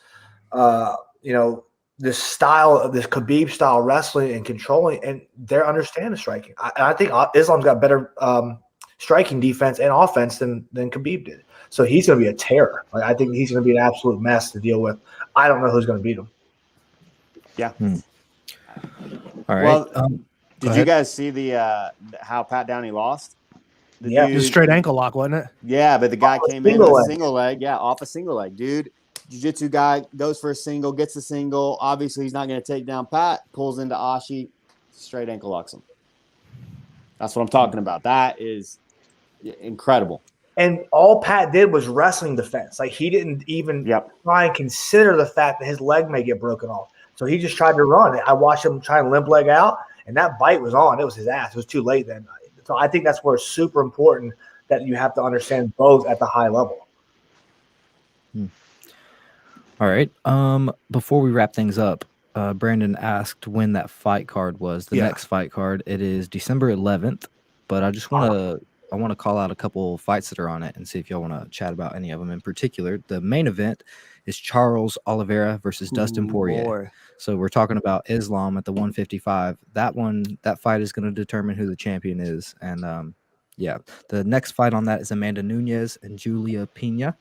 this style of this Khabib style wrestling and controlling, and they're understanding striking. I think Islam's got better striking defense and offense than Khabib did. So he's going to be a terror. Like, I think he's going to be an absolute mess to deal with. I don't know who's going to beat him. Yeah. All right. Well, did you guys see the how Pat Downey lost? Yeah, it was a straight ankle lock, wasn't it? Yeah, but the guy came in with a single leg. Yeah, off a single leg. Dude, jiu-jitsu guy goes for a single, gets a single. Obviously, he's not going to take down Pat. Pulls into Ashi, straight ankle locks him. That's what I'm talking about. That is incredible. And all Pat did was wrestling defense. Like he didn't even try and consider the fact that his leg may get broken off. So he just tried to run. I watched him try and limp leg out, and that bite was on. It was his ass. It was too late then. So I think that's where it's super important that you have to understand both at the high level. All right. Before we wrap things up, Brandon asked when that fight card was. The next fight card, it is December 11th. But I just want to call out a couple fights that are on it and see if y'all want to chat about any of them in particular. The main event is Charles Oliveira versus Dustin Poirier. Boy. So we're talking about Islam at the 155. That fight is going to determine who the champion is. And the next fight on that is Amanda Nunes and Julia Pena.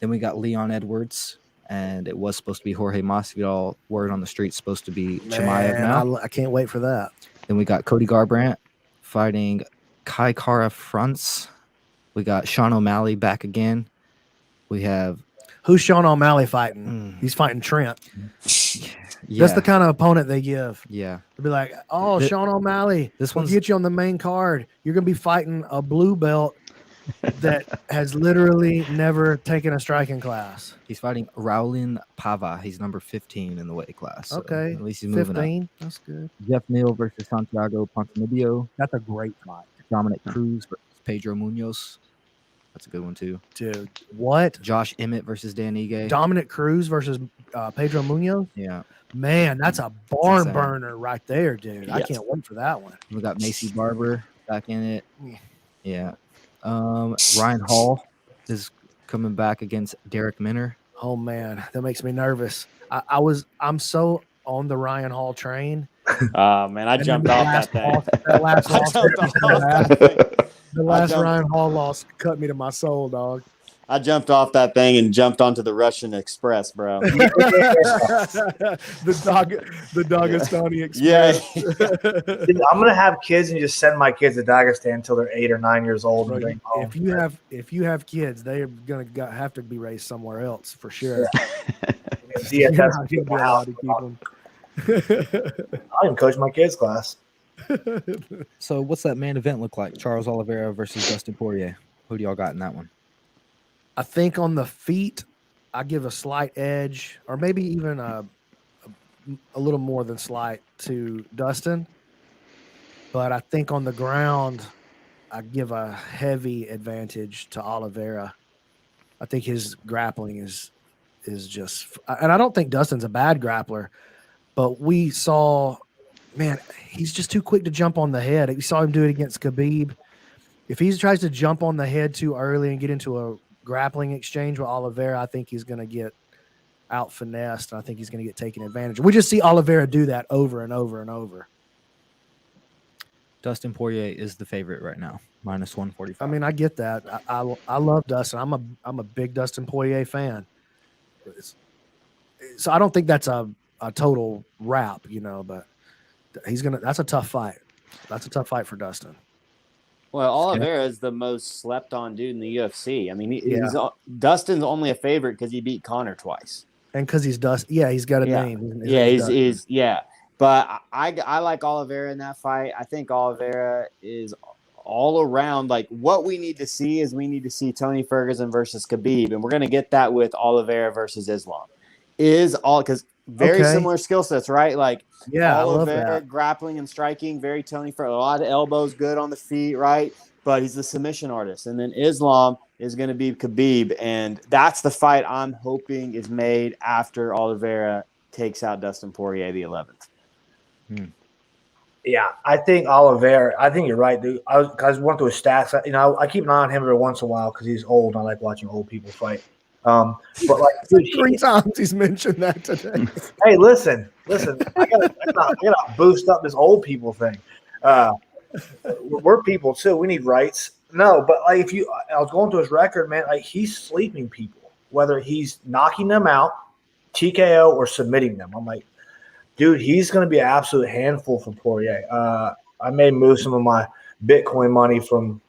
Then we got Leon Edwards, and it was supposed to be Jorge Masvidal. Word on the street supposed to be Chimaev now. I can't wait for that. Then we got Cody Garbrandt fighting Kai Kara France. We got Sean O'Malley back again. We have who's Sean O'Malley fighting? He's fighting Trent. Yeah. That's the kind of opponent they give. Yeah. They'll be like, oh, Sean O'Malley, this we'll one's get you on the main card. You're going to be fighting a blue belt that has literally never taken a striking class. He's fighting Raulin Pava. He's number 15 in the weight class. So okay. At least he's moving 15. up. That's good. Jeff Neal versus Santiago Ponzinibbio. That's a great fight. Dominic Cruz versus Pedro Munoz. That's a good one, too. Dude, what? Josh Emmett versus Dan Ige. Dominic Cruz versus Pedro Munoz? Yeah. Man, that's a barn burner right there, dude. Yes. I can't wait for that one. We got Macy Barber back in it. Yeah. Ryan Hall is coming back against Derek Minner. Oh man, that makes me nervous. I'm so on the Ryan Hall train. Man, I jumped off that thing. That last I loss, jumped off that thing. the last Ryan Hall loss cut me to my soul, dog. I jumped off that thing and jumped onto the Russian Express, bro. the Dagestani Express. Yeah. Dude, I'm gonna have kids and just send my kids to Dagestan until they're 8 or 9 years old. Bro, And bring home. if you have kids, they're gonna have to be raised somewhere else for sure. Yeah. I can coach my kids' class. So what's that main event look like? Charles Oliveira versus Dustin Poirier. Who do y'all got in that one? I think on the feet, I give a slight edge, or maybe even a little more than slight to Dustin. But I think on the ground, I give a heavy advantage to Oliveira. I think his grappling is just, and I don't think Dustin's a bad grappler, but we saw, man, he's just too quick to jump on the head. We saw him do it against Khabib. If he tries to jump on the head too early and get into a grappling exchange with Oliveira, I think he's going to get out finessed. I think he's going to get taken advantage of. We just see Oliveira do that over and over and over. Dustin Poirier is the favorite right now, minus 145. I mean, I get that. I love Dustin. I'm a big Dustin Poirier fan. So I don't think that's a total wrap, but that's a tough fight. That's a tough fight for Dustin. Well, Oliveira is the most slept on dude in the UFC. I mean, Dustin's only a favorite because he beat Conor twice. And because he's Dustin. Yeah, he's got a name. But I like Oliveira in that fight. I think Oliveira is all around. Like, what we need to see is we need to see Tony Ferguson versus Khabib. And we're going to get that with Oliveira versus Islam. Because very similar skill sets, right? Like, Oliveira grappling and striking, very Tony Ferguson. A lot of elbows, good on the feet, right? But he's the submission artist. And then Islam is going to be Khabib. And that's the fight I'm hoping is made after Oliveira takes out Dustin Poirier the 11th. Yeah, I think Oliveira. I think you're right, dude. I went through his stats. I keep an eye on him every once in a while because he's old. And I like watching old people fight. But like, dude, 3 times he's mentioned that today. Hey, listen. I gotta boost up this old people thing. We're people too. We need rights. No, but like I was going through his record, man. Like, he's sleeping people, whether he's knocking them out, TKO, or submitting them. I'm like, dude, he's going to be an absolute handful for Poirier. I may move some of my Bitcoin money from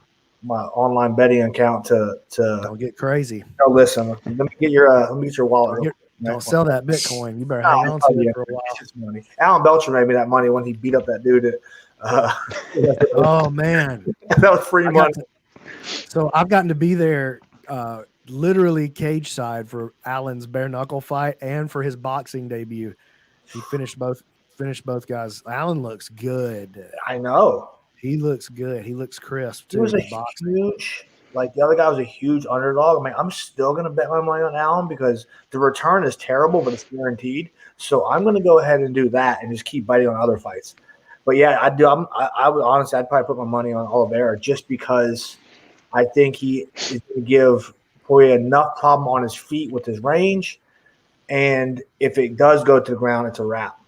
my online betting account to Don't get crazy. No, listen. Let me get your wallet. Don't sell that Bitcoin. You better hang on to it for a while. Money. Alan Belcher made me that money when he beat up that dude. Oh man, that was free money. So I've gotten to be there, literally cage side for Alan's bare knuckle fight and for his boxing debut. He finished both guys. Alan looks good. I know. He looks good. He looks crisp too. He was a huge, like the other guy was a huge underdog. I mean, I'm still going to bet my money on Allen because the return is terrible, but it's guaranteed. So I'm going to go ahead and do that and just keep biting on other fights. But yeah, I do. I would honestly, I'd probably put my money on Oliveira just because I think he is going to give Poirier enough problem on his feet with his range. And if it does go to the ground, it's a wrap.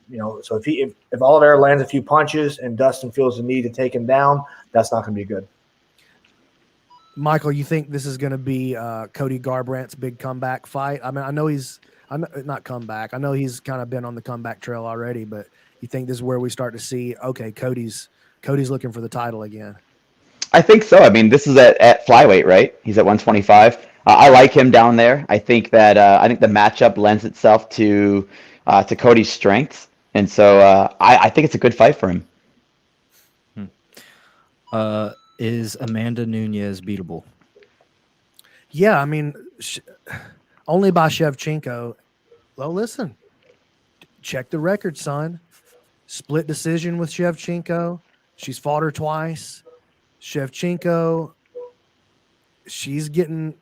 So if Oliveira lands a few punches and Dustin feels the need to take him down, that's not going to be good. Michael, you think this is going to be Cody Garbrandt's big comeback fight? I mean, I know not comeback. I know he's kind of been on the comeback trail already, but you think this is where we start to see, okay, Cody's looking for the title again? I think so. I mean, this is at flyweight, right? He's at 125. I like him down there. I think that the matchup lends itself to Cody's strengths, and so I think it's a good fight for him. Is Amanda Nunes beatable? Yeah, I mean, only by Shevchenko. Well, listen, check the record, son. Split decision with Shevchenko. She's fought her twice. Shevchenko, she's getting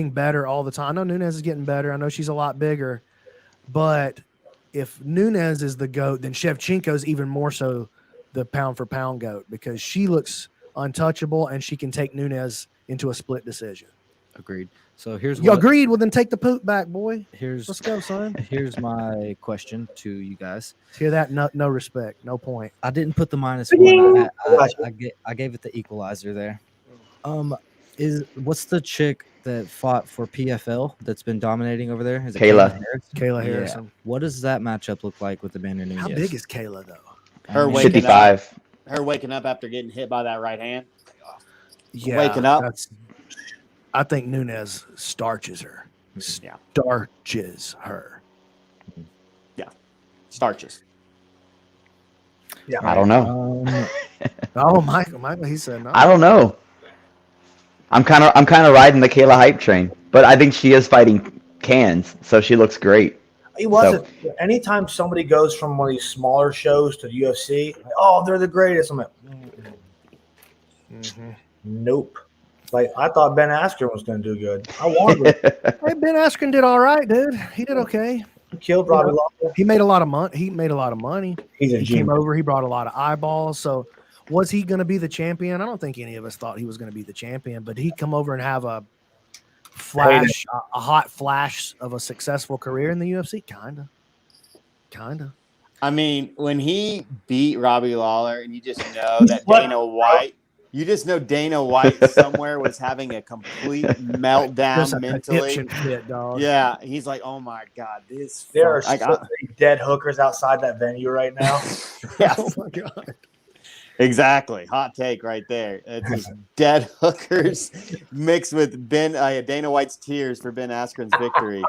better all the time. I know Nunes is getting better. I know she's a lot bigger. But if Nunes is the GOAT, then Shevchenko's even more so the pound-for-pound GOAT because she looks untouchable and she can take Nunes into a split decision. Agreed. So here's You what agreed? Well, then take the poop back, boy. here's Let's go, son. here's my question to you guys. Hear that? No respect. No point. I didn't put the -1. Gotcha. I gave it the equalizer there. What's the chick that fought for PFL that's been dominating over there? Is it Kayla. Harrison? Kayla Yeah. Harrison. What does that matchup look like with Amanda Nunez? How big is Kayla though? Her mean, waking 55. Her waking up after getting hit by that right hand. Yeah, Waking up. I think Nunez starches her. Yeah. Starches her. Starches. Yeah. I don't know. Oh, Michael, he said no. I don't know. I'm kind of riding the Kayla hype train, but I think she is fighting cans, so she looks great. He wasn't. Anytime somebody goes from one of these smaller shows to the UFC, like, oh, they're the greatest. I'm like, nope. Like, I thought Ben Askren was going to do good. I wanted him. Hey, Ben Askren did all right, dude. He did okay. He killed Robbie Lawler. He made a lot of money. He's a He came genius. over. He brought a lot of eyeballs. So, was he going to be the champion? I don't think any of us thought he was going to be the champion, but he'd come over and have a hot flash of a successful career in the UFC. Kinda. I mean, when he beat Robbie Lawler, and you just know that Dana White somewhere was having a complete meltdown Just a mentally. conniption fit, dog. Yeah, he's like, "Oh my god, this." There are fuck- so many dead hookers outside that venue right now. yeah, Oh my god. exactly. Hot take right there. It's just dead hookers mixed with Dana White's tears for Ben Askren's victory.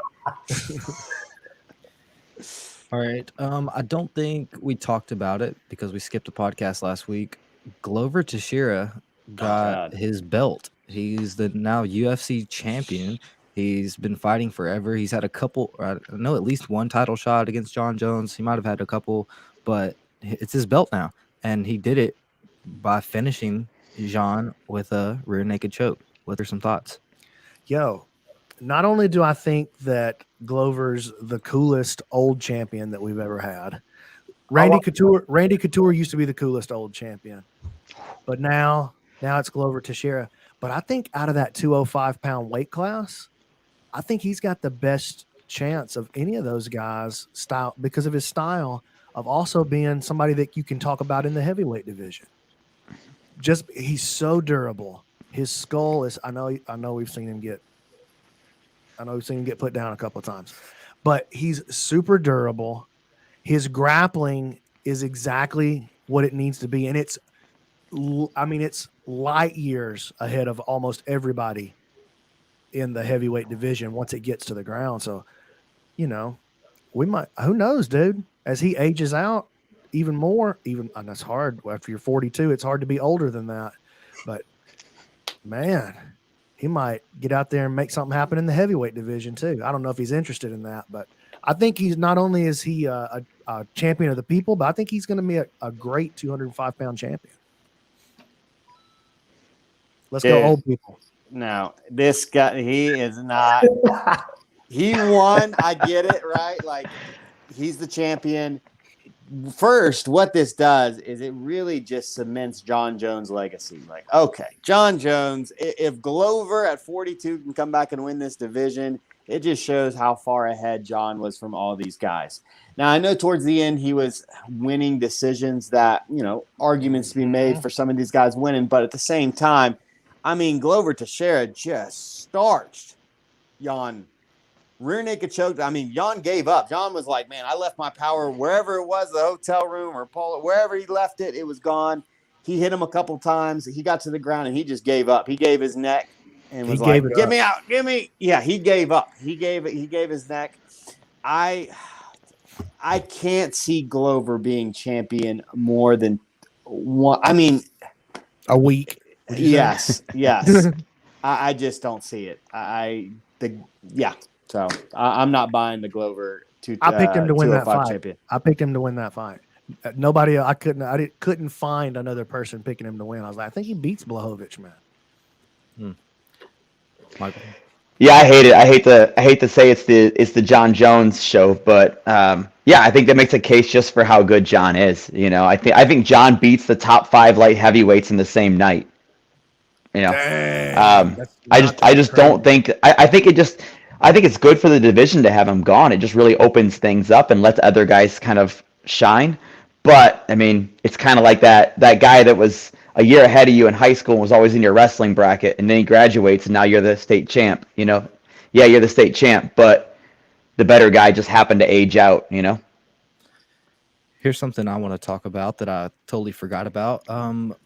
All right. I don't think we talked about it because we skipped a podcast last week. Glover Teixeira got his belt. He's the now UFC champion. He's been fighting forever. He's had a couple, I know at least one title shot against John Jones. He might have had a couple, but it's his belt now. And he did it by finishing Jean with a rear naked choke. What are some thoughts? Yo, not only do I think that Glover's the coolest old champion that we've ever had. Randy Couture used to be the coolest old champion, but now it's Glover Teixeira. But I think out of that 205-pound weight class, I think he's got the best chance of any of those guys because of his style of also being somebody that you can talk about in the heavyweight division. He's so durable. His skull is. I know we've seen him get put down a couple of times, but he's super durable. His grappling is exactly what it needs to be, and it's light years ahead of almost everybody in the heavyweight division once it gets to the ground. So, we might. Who knows, dude? As he ages out even more, and that's hard. After you're 42, it's hard to be older than that. But man, he might get out there and make something happen in the heavyweight division too. I don't know if he's interested in that, but I think he's not only is he a champion of the people, but I think he's going to be a great 205-pound champion. Let's go, old people. No, this guy, he is not. He won. I get it, right? Like, he's the champion. First, what this does is it really just cements John Jones' legacy. Like, okay, John Jones, if Glover at 42 can come back and win this division, it just shows how far ahead John was from all these guys. Now, I know towards the end he was winning decisions that, arguments to be made for some of these guys winning, but at the same time, I mean, Glover Teixeira just starched Jan. Rear naked choked. I mean, Jan gave up. Jan was like, man, I left my power wherever it was, the hotel room or Paul, wherever he left it, it was gone. He hit him a couple times. He got to the ground and he just gave up. He gave his neck and was like, get me out. Give me. Yeah, he gave up. He gave his neck. I can't see Glover being champion more than one. I mean, a week. Yes. I just don't see it. So I'm not buying the Glover. I picked him to win that fight. Champion. I picked him to win that fight. Nobody. I couldn't find another person picking him to win. I was like, I think he beats Blachowicz, man. Michael. Yeah, I hate it. I hate to say it's the John Jones show, but I think that makes a case just for how good John is. I think John beats the top 5 light heavyweights in the same night. You know, Dang, I just don't think. I think it's good for the division to have him gone. It just really opens things up and lets other guys kind of shine. But I mean, it's kind of like that guy that was a year ahead of you in high school and was always in your wrestling bracket, and then he graduates and now you're the state champ. You know, yeah, you're the state champ, but the better guy just happened to age out. You know. Here's something I want to talk about that I totally forgot about.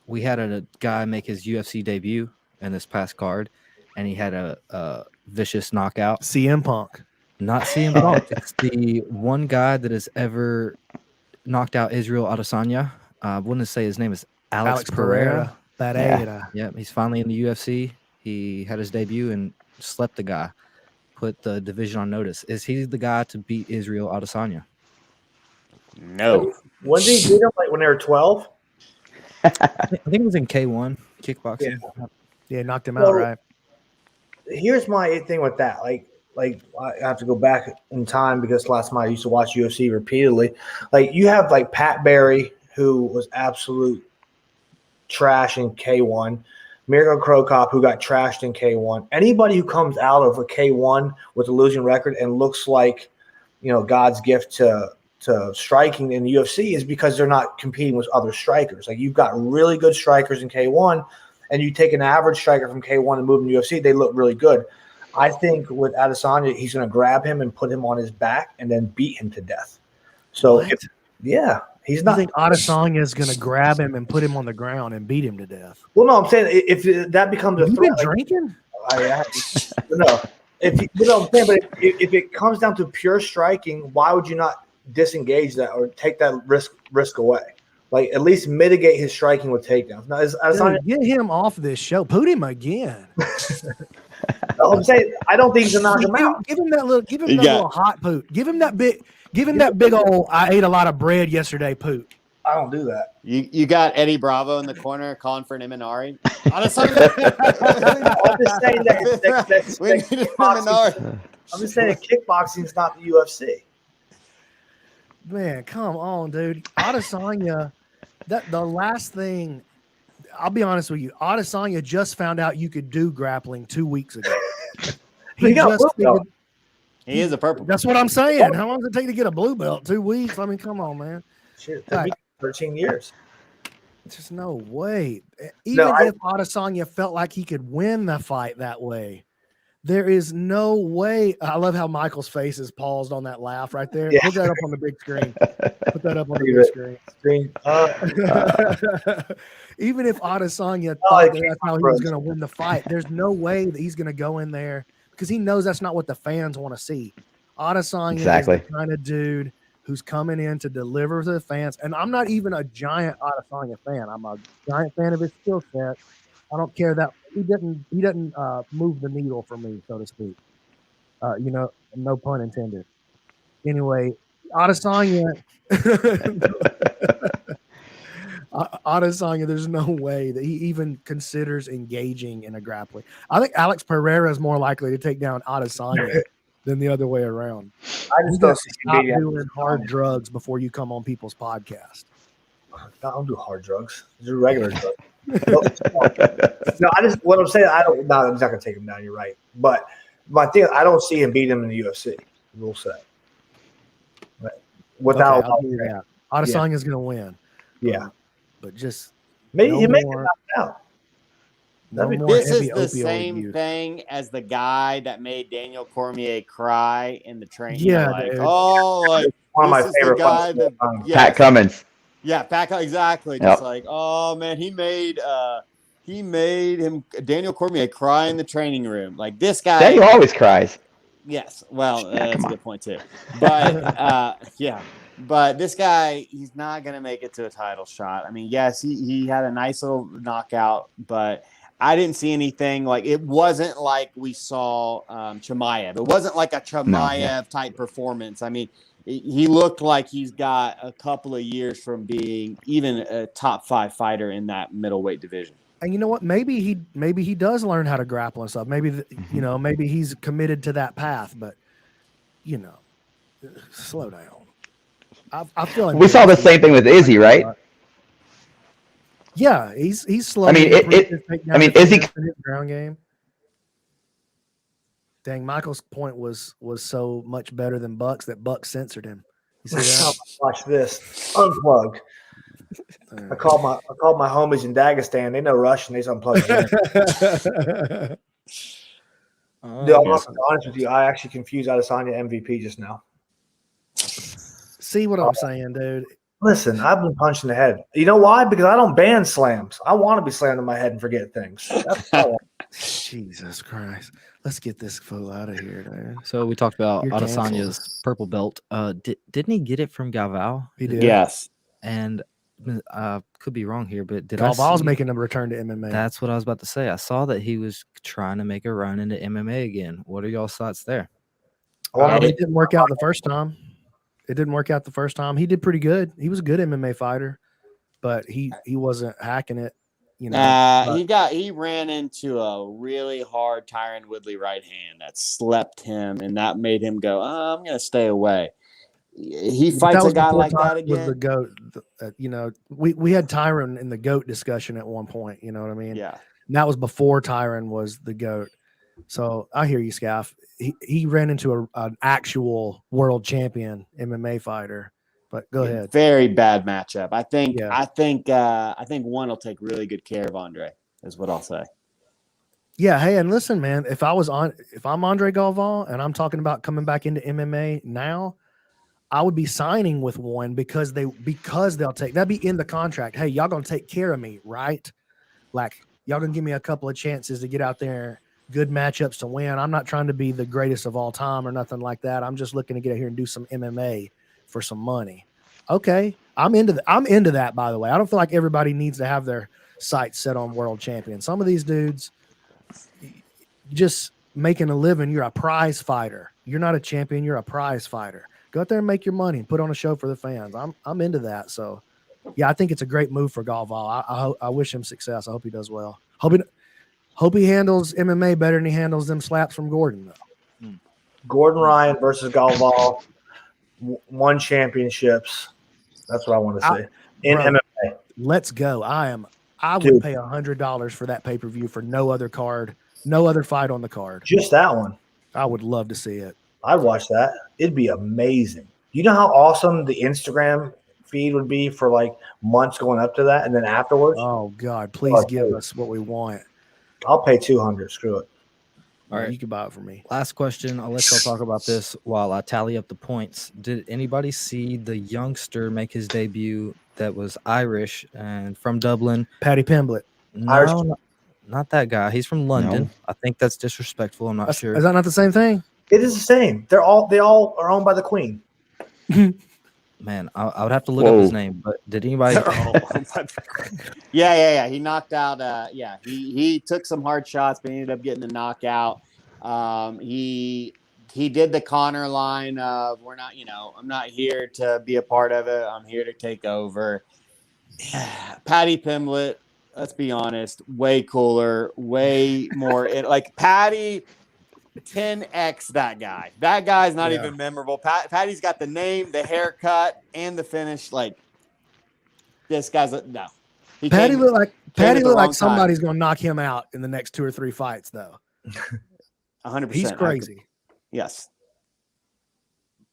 We had a guy make his UFC debut in this past card, and he had a vicious knockout. CM Punk. Not CM Punk. It's the one guy that has ever knocked out Israel Adesanya. I wouldn't say his name is Alex Pereira. Pereira. Yeah, he's finally in the UFC. He had his debut and slept the guy. Put the division on notice. Is he the guy to beat Israel Adesanya? No. When did he beat him? Like when they were 12? I think it was in K1 kickboxing. Yeah, knocked him out, right? Here's my thing with that. Like I have to go back in time because last night I used to watch UFC repeatedly. Like you have like Pat Barry, who was absolute trash in K1. Mirko Cro Cop, who got trashed in K1. Anybody who comes out of a K1 with a losing record and looks like, God's gift to striking in the UFC is because they're not competing with other strikers. Like you've got really good strikers in K1, and you take an average striker from K1 and move him to UFC, they look really good. I think with Adesanya, he's going to grab him and put him on his back and then beat him to death. So, he's not. I think Adesanya is going to grab him and put him on the ground and beat him to death. Well, no, I'm saying if that becomes a You've threat. been drinking? No. I'm saying, but if it comes down to pure striking, why would you not disengage that or take that risk away? Like at least mitigate his striking with takedowns. Now, get him off this show. Put him again. I'm saying I don't think he's gonna knock him out. Give him that little hot poot. Give him that big old I ate a lot of bread yesterday poot. I don't do that. You got Eddie Bravo in the corner calling for an Imanari. I'm just saying I'm just saying kickboxing is not the UFC. Man, come on, dude. Adesanya, the last thing, I'll be honest with you, Adesanya just found out you could do grappling 2 weeks ago. He is a purple. That's what I'm saying. How long does it take to get a blue belt? 2 weeks? I mean, come on, man. Shit, 13 years. There's no way. Even if Adesanya felt like he could win the fight that way, there is no way. I love how Michael's face is paused on that laugh right there. Yeah. Put that up on the big screen. Put that up on the big screen. Even if Adesanya thought that's how he was going to win the fight, there's no way that he's going to go in there because he knows that's not what the fans want to see. Adesanya is the kind of dude who's coming in to deliver to the fans. And I'm not even a giant Adesanya fan. I'm a giant fan of his skill set. I don't care that he doesn't move the needle for me, so to speak. No pun intended. Anyway, Adesanya, there's no way that he even considers engaging in a grappling. I think Alex Pereira is more likely to take down Adesanya than the other way around. I just don't stop doing hard drugs before you come on people's podcast. I don't do hard drugs. I do regular drugs. What I'm saying, I'm not gonna take him down. You're right, but my thing, I don't see him beat him in the UFC. Rule set. Without Adesanya's gonna win. Yeah, but just maybe you make it knock out. This is the same thing as the guy that made Daniel Cormier cry in the train. Yeah, one of my favorite guys. Pat Cummins. Yeah, Pat, exactly. Just like, oh man, he made him Daniel Cormier cry in the training room. Like this guy, Daniel always cries. Yes, well, that's a good point too. But but this guy, he's not gonna make it to a title shot. I mean, yes, he had a nice little knockout, but I didn't see anything like it wasn't like we saw Chimaev. It wasn't like a Chimaev type performance. I mean. He looked like he's got a couple of years from being even a top 5 fighter in that middleweight division. And you know what? Maybe he does learn how to grapple and stuff. Maybe maybe he's committed to that path. But slow down. I feel like we saw the same thing with Izzy, right? Yeah, he's slow. I mean, is he? Ground game? Dang, Michael's point was so much better than Buck's that Buck censored him. You see that? Watch this. Unplug. I called my homies in Dagestan. They know Russian. They just unplugged it. Dude, I'm not honest with you. I actually confused Adesanya MVP just now. See what I'm saying, dude? Listen, I've been punched in the head. You know why? Because I don't ban slams. I want to be slammed in my head and forget things. That's all. Jesus Christ. Let's get this fool out of here, dude. So we talked about You're Adesanya's purple belt. Didn't he get it from Galvao? He did. Yes. And could be wrong here, but Galvao's making a return to MMA. That's what I was about to say. I saw that he was trying to make a run into MMA again. What are y'all's thoughts there? It didn't work out the first time. It didn't work out the first time. He did pretty good. He was a good MMA fighter, but he wasn't hacking it. You know, he ran into a really hard Tyron Woodley right hand that slept him, and that made him go, I'm going to stay away. He fights a guy like that again. Was the GOAT, you know, we had Tyron in the GOAT discussion at one point. You know what I mean? Yeah. And that was before Tyron was the GOAT. So I hear you, Skaff. He ran into an actual world champion MMA fighter. But go ahead. Very bad matchup. I think one will take really good care of Andre, is what I'll say. Yeah, hey, and listen, man, if I'm Andre Galvao and I'm talking about coming back into MMA now, I would be signing with one because they'll take that'd be in the contract. Hey, y'all gonna take care of me, right? Like y'all gonna give me a couple of chances to get out there, good matchups to win. I'm not trying to be the greatest of all time or nothing like that. I'm just looking to get out here and do some MMA for some money. Okay, I'm into that. By the way, I don't feel like everybody needs to have their sights set on world champion. Some of these dudes, just making a living. You're a prize fighter. You're not a champion. You're a prize fighter. Go out there and make your money and put on a show for the fans. I'm into that. So, yeah, I think it's a great move for Galvao. I wish him success. I hope he does well. Hope he handles MMA better than he handles them slaps from Gordon though. Gordon Ryan versus Galvao, won championships. That's what I want to say in MMA. Let's go. I would pay $100 for that pay-per-view for no other card, no other fight on the card. Just that one. I would love to see it. I'd watch that. It'd be amazing. You know how awesome the Instagram feed would be for like months going up to that, and then afterwards. Oh God, please give us what we want. I'll pay $200. Screw it. All right, you can buy it for me. Last question. I'll let y'all talk about this while I tally up the points. Did anybody see the youngster make his debut that was Irish and from Dublin? Patty Pimblett. No, not that guy. He's from London. No. I think that's disrespectful. I'm not sure. Is that not the same thing? It is the same. They all are owned by the Queen. Man, I would have to look up his name, but did anybody? Yeah. He knocked out. He took some hard shots, but he ended up getting a knockout. He did the Connor line of I'm not here to be a part of it. I'm here to take over. Patty Pimblett, let's be honest, way cooler, way more like Patty. 10x that guy. That guy's not even memorable. Patty's got the name, the haircut, and the finish. Like this guy's no. Patty looked like somebody's gonna knock him out in the next 2 or 3 fights, though. 100%. He's crazy. Yes.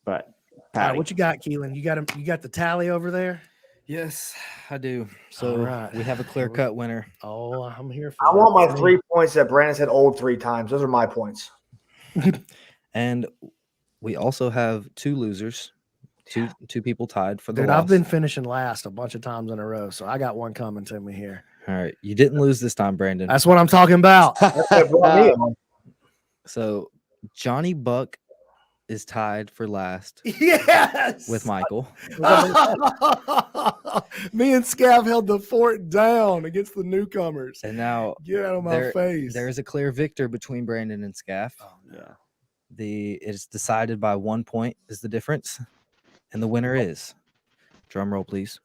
But Patty. All right, what you got, Keelan? You got the tally over there? Yes, I do. So we have a clear-cut winner. Oh, I'm here for I want my 3 points that Brandon said old 3 times. Those are my points. And we also have 2 losers, two people tied for the loss. I've been finishing last a bunch of times in a row, so I got one coming to me here. All right, you didn't lose this time, Brandon. That's what I'm talking about. So Johnny Buck is tied for last. Yes, with Michael. Me and Skaff held the fort down against the newcomers. And now get out of my face. There is a clear victor between Brandon and Skaff. Oh no. It's decided by 1 point is the difference. And the winner is, drum roll please,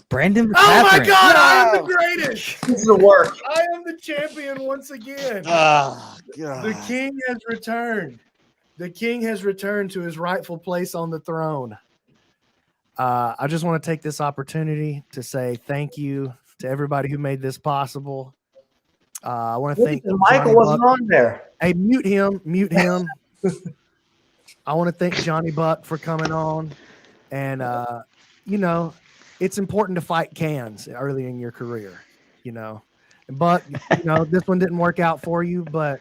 Brandon. Oh my God, I am the greatest. This is the work. I am the champion once again. Oh, God. The king has returned. The king has returned to his rightful place on the throne. I just want to take this opportunity to say thank you to everybody who made this possible. I want to thank Michael Johnny wasn't Buck. on there. Hey, mute him. I want to thank Johnny Buck for coming on. And, it's important to fight cans early in your career, And Buck, this one didn't work out for you, but,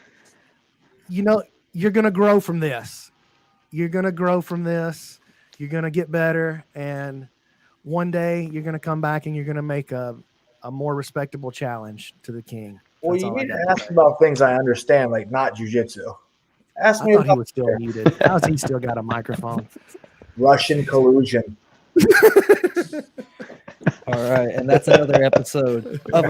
you're going to grow from this. You're going to grow from this. You're going to get better. And one day you're going to come back and you're going to make a more respectable challenge to the king. Well, you need to ask about things I understand, like not jujitsu. Ask me. I thought he was still muted. How's he still got a microphone? Russian collusion. All right, and that's another episode of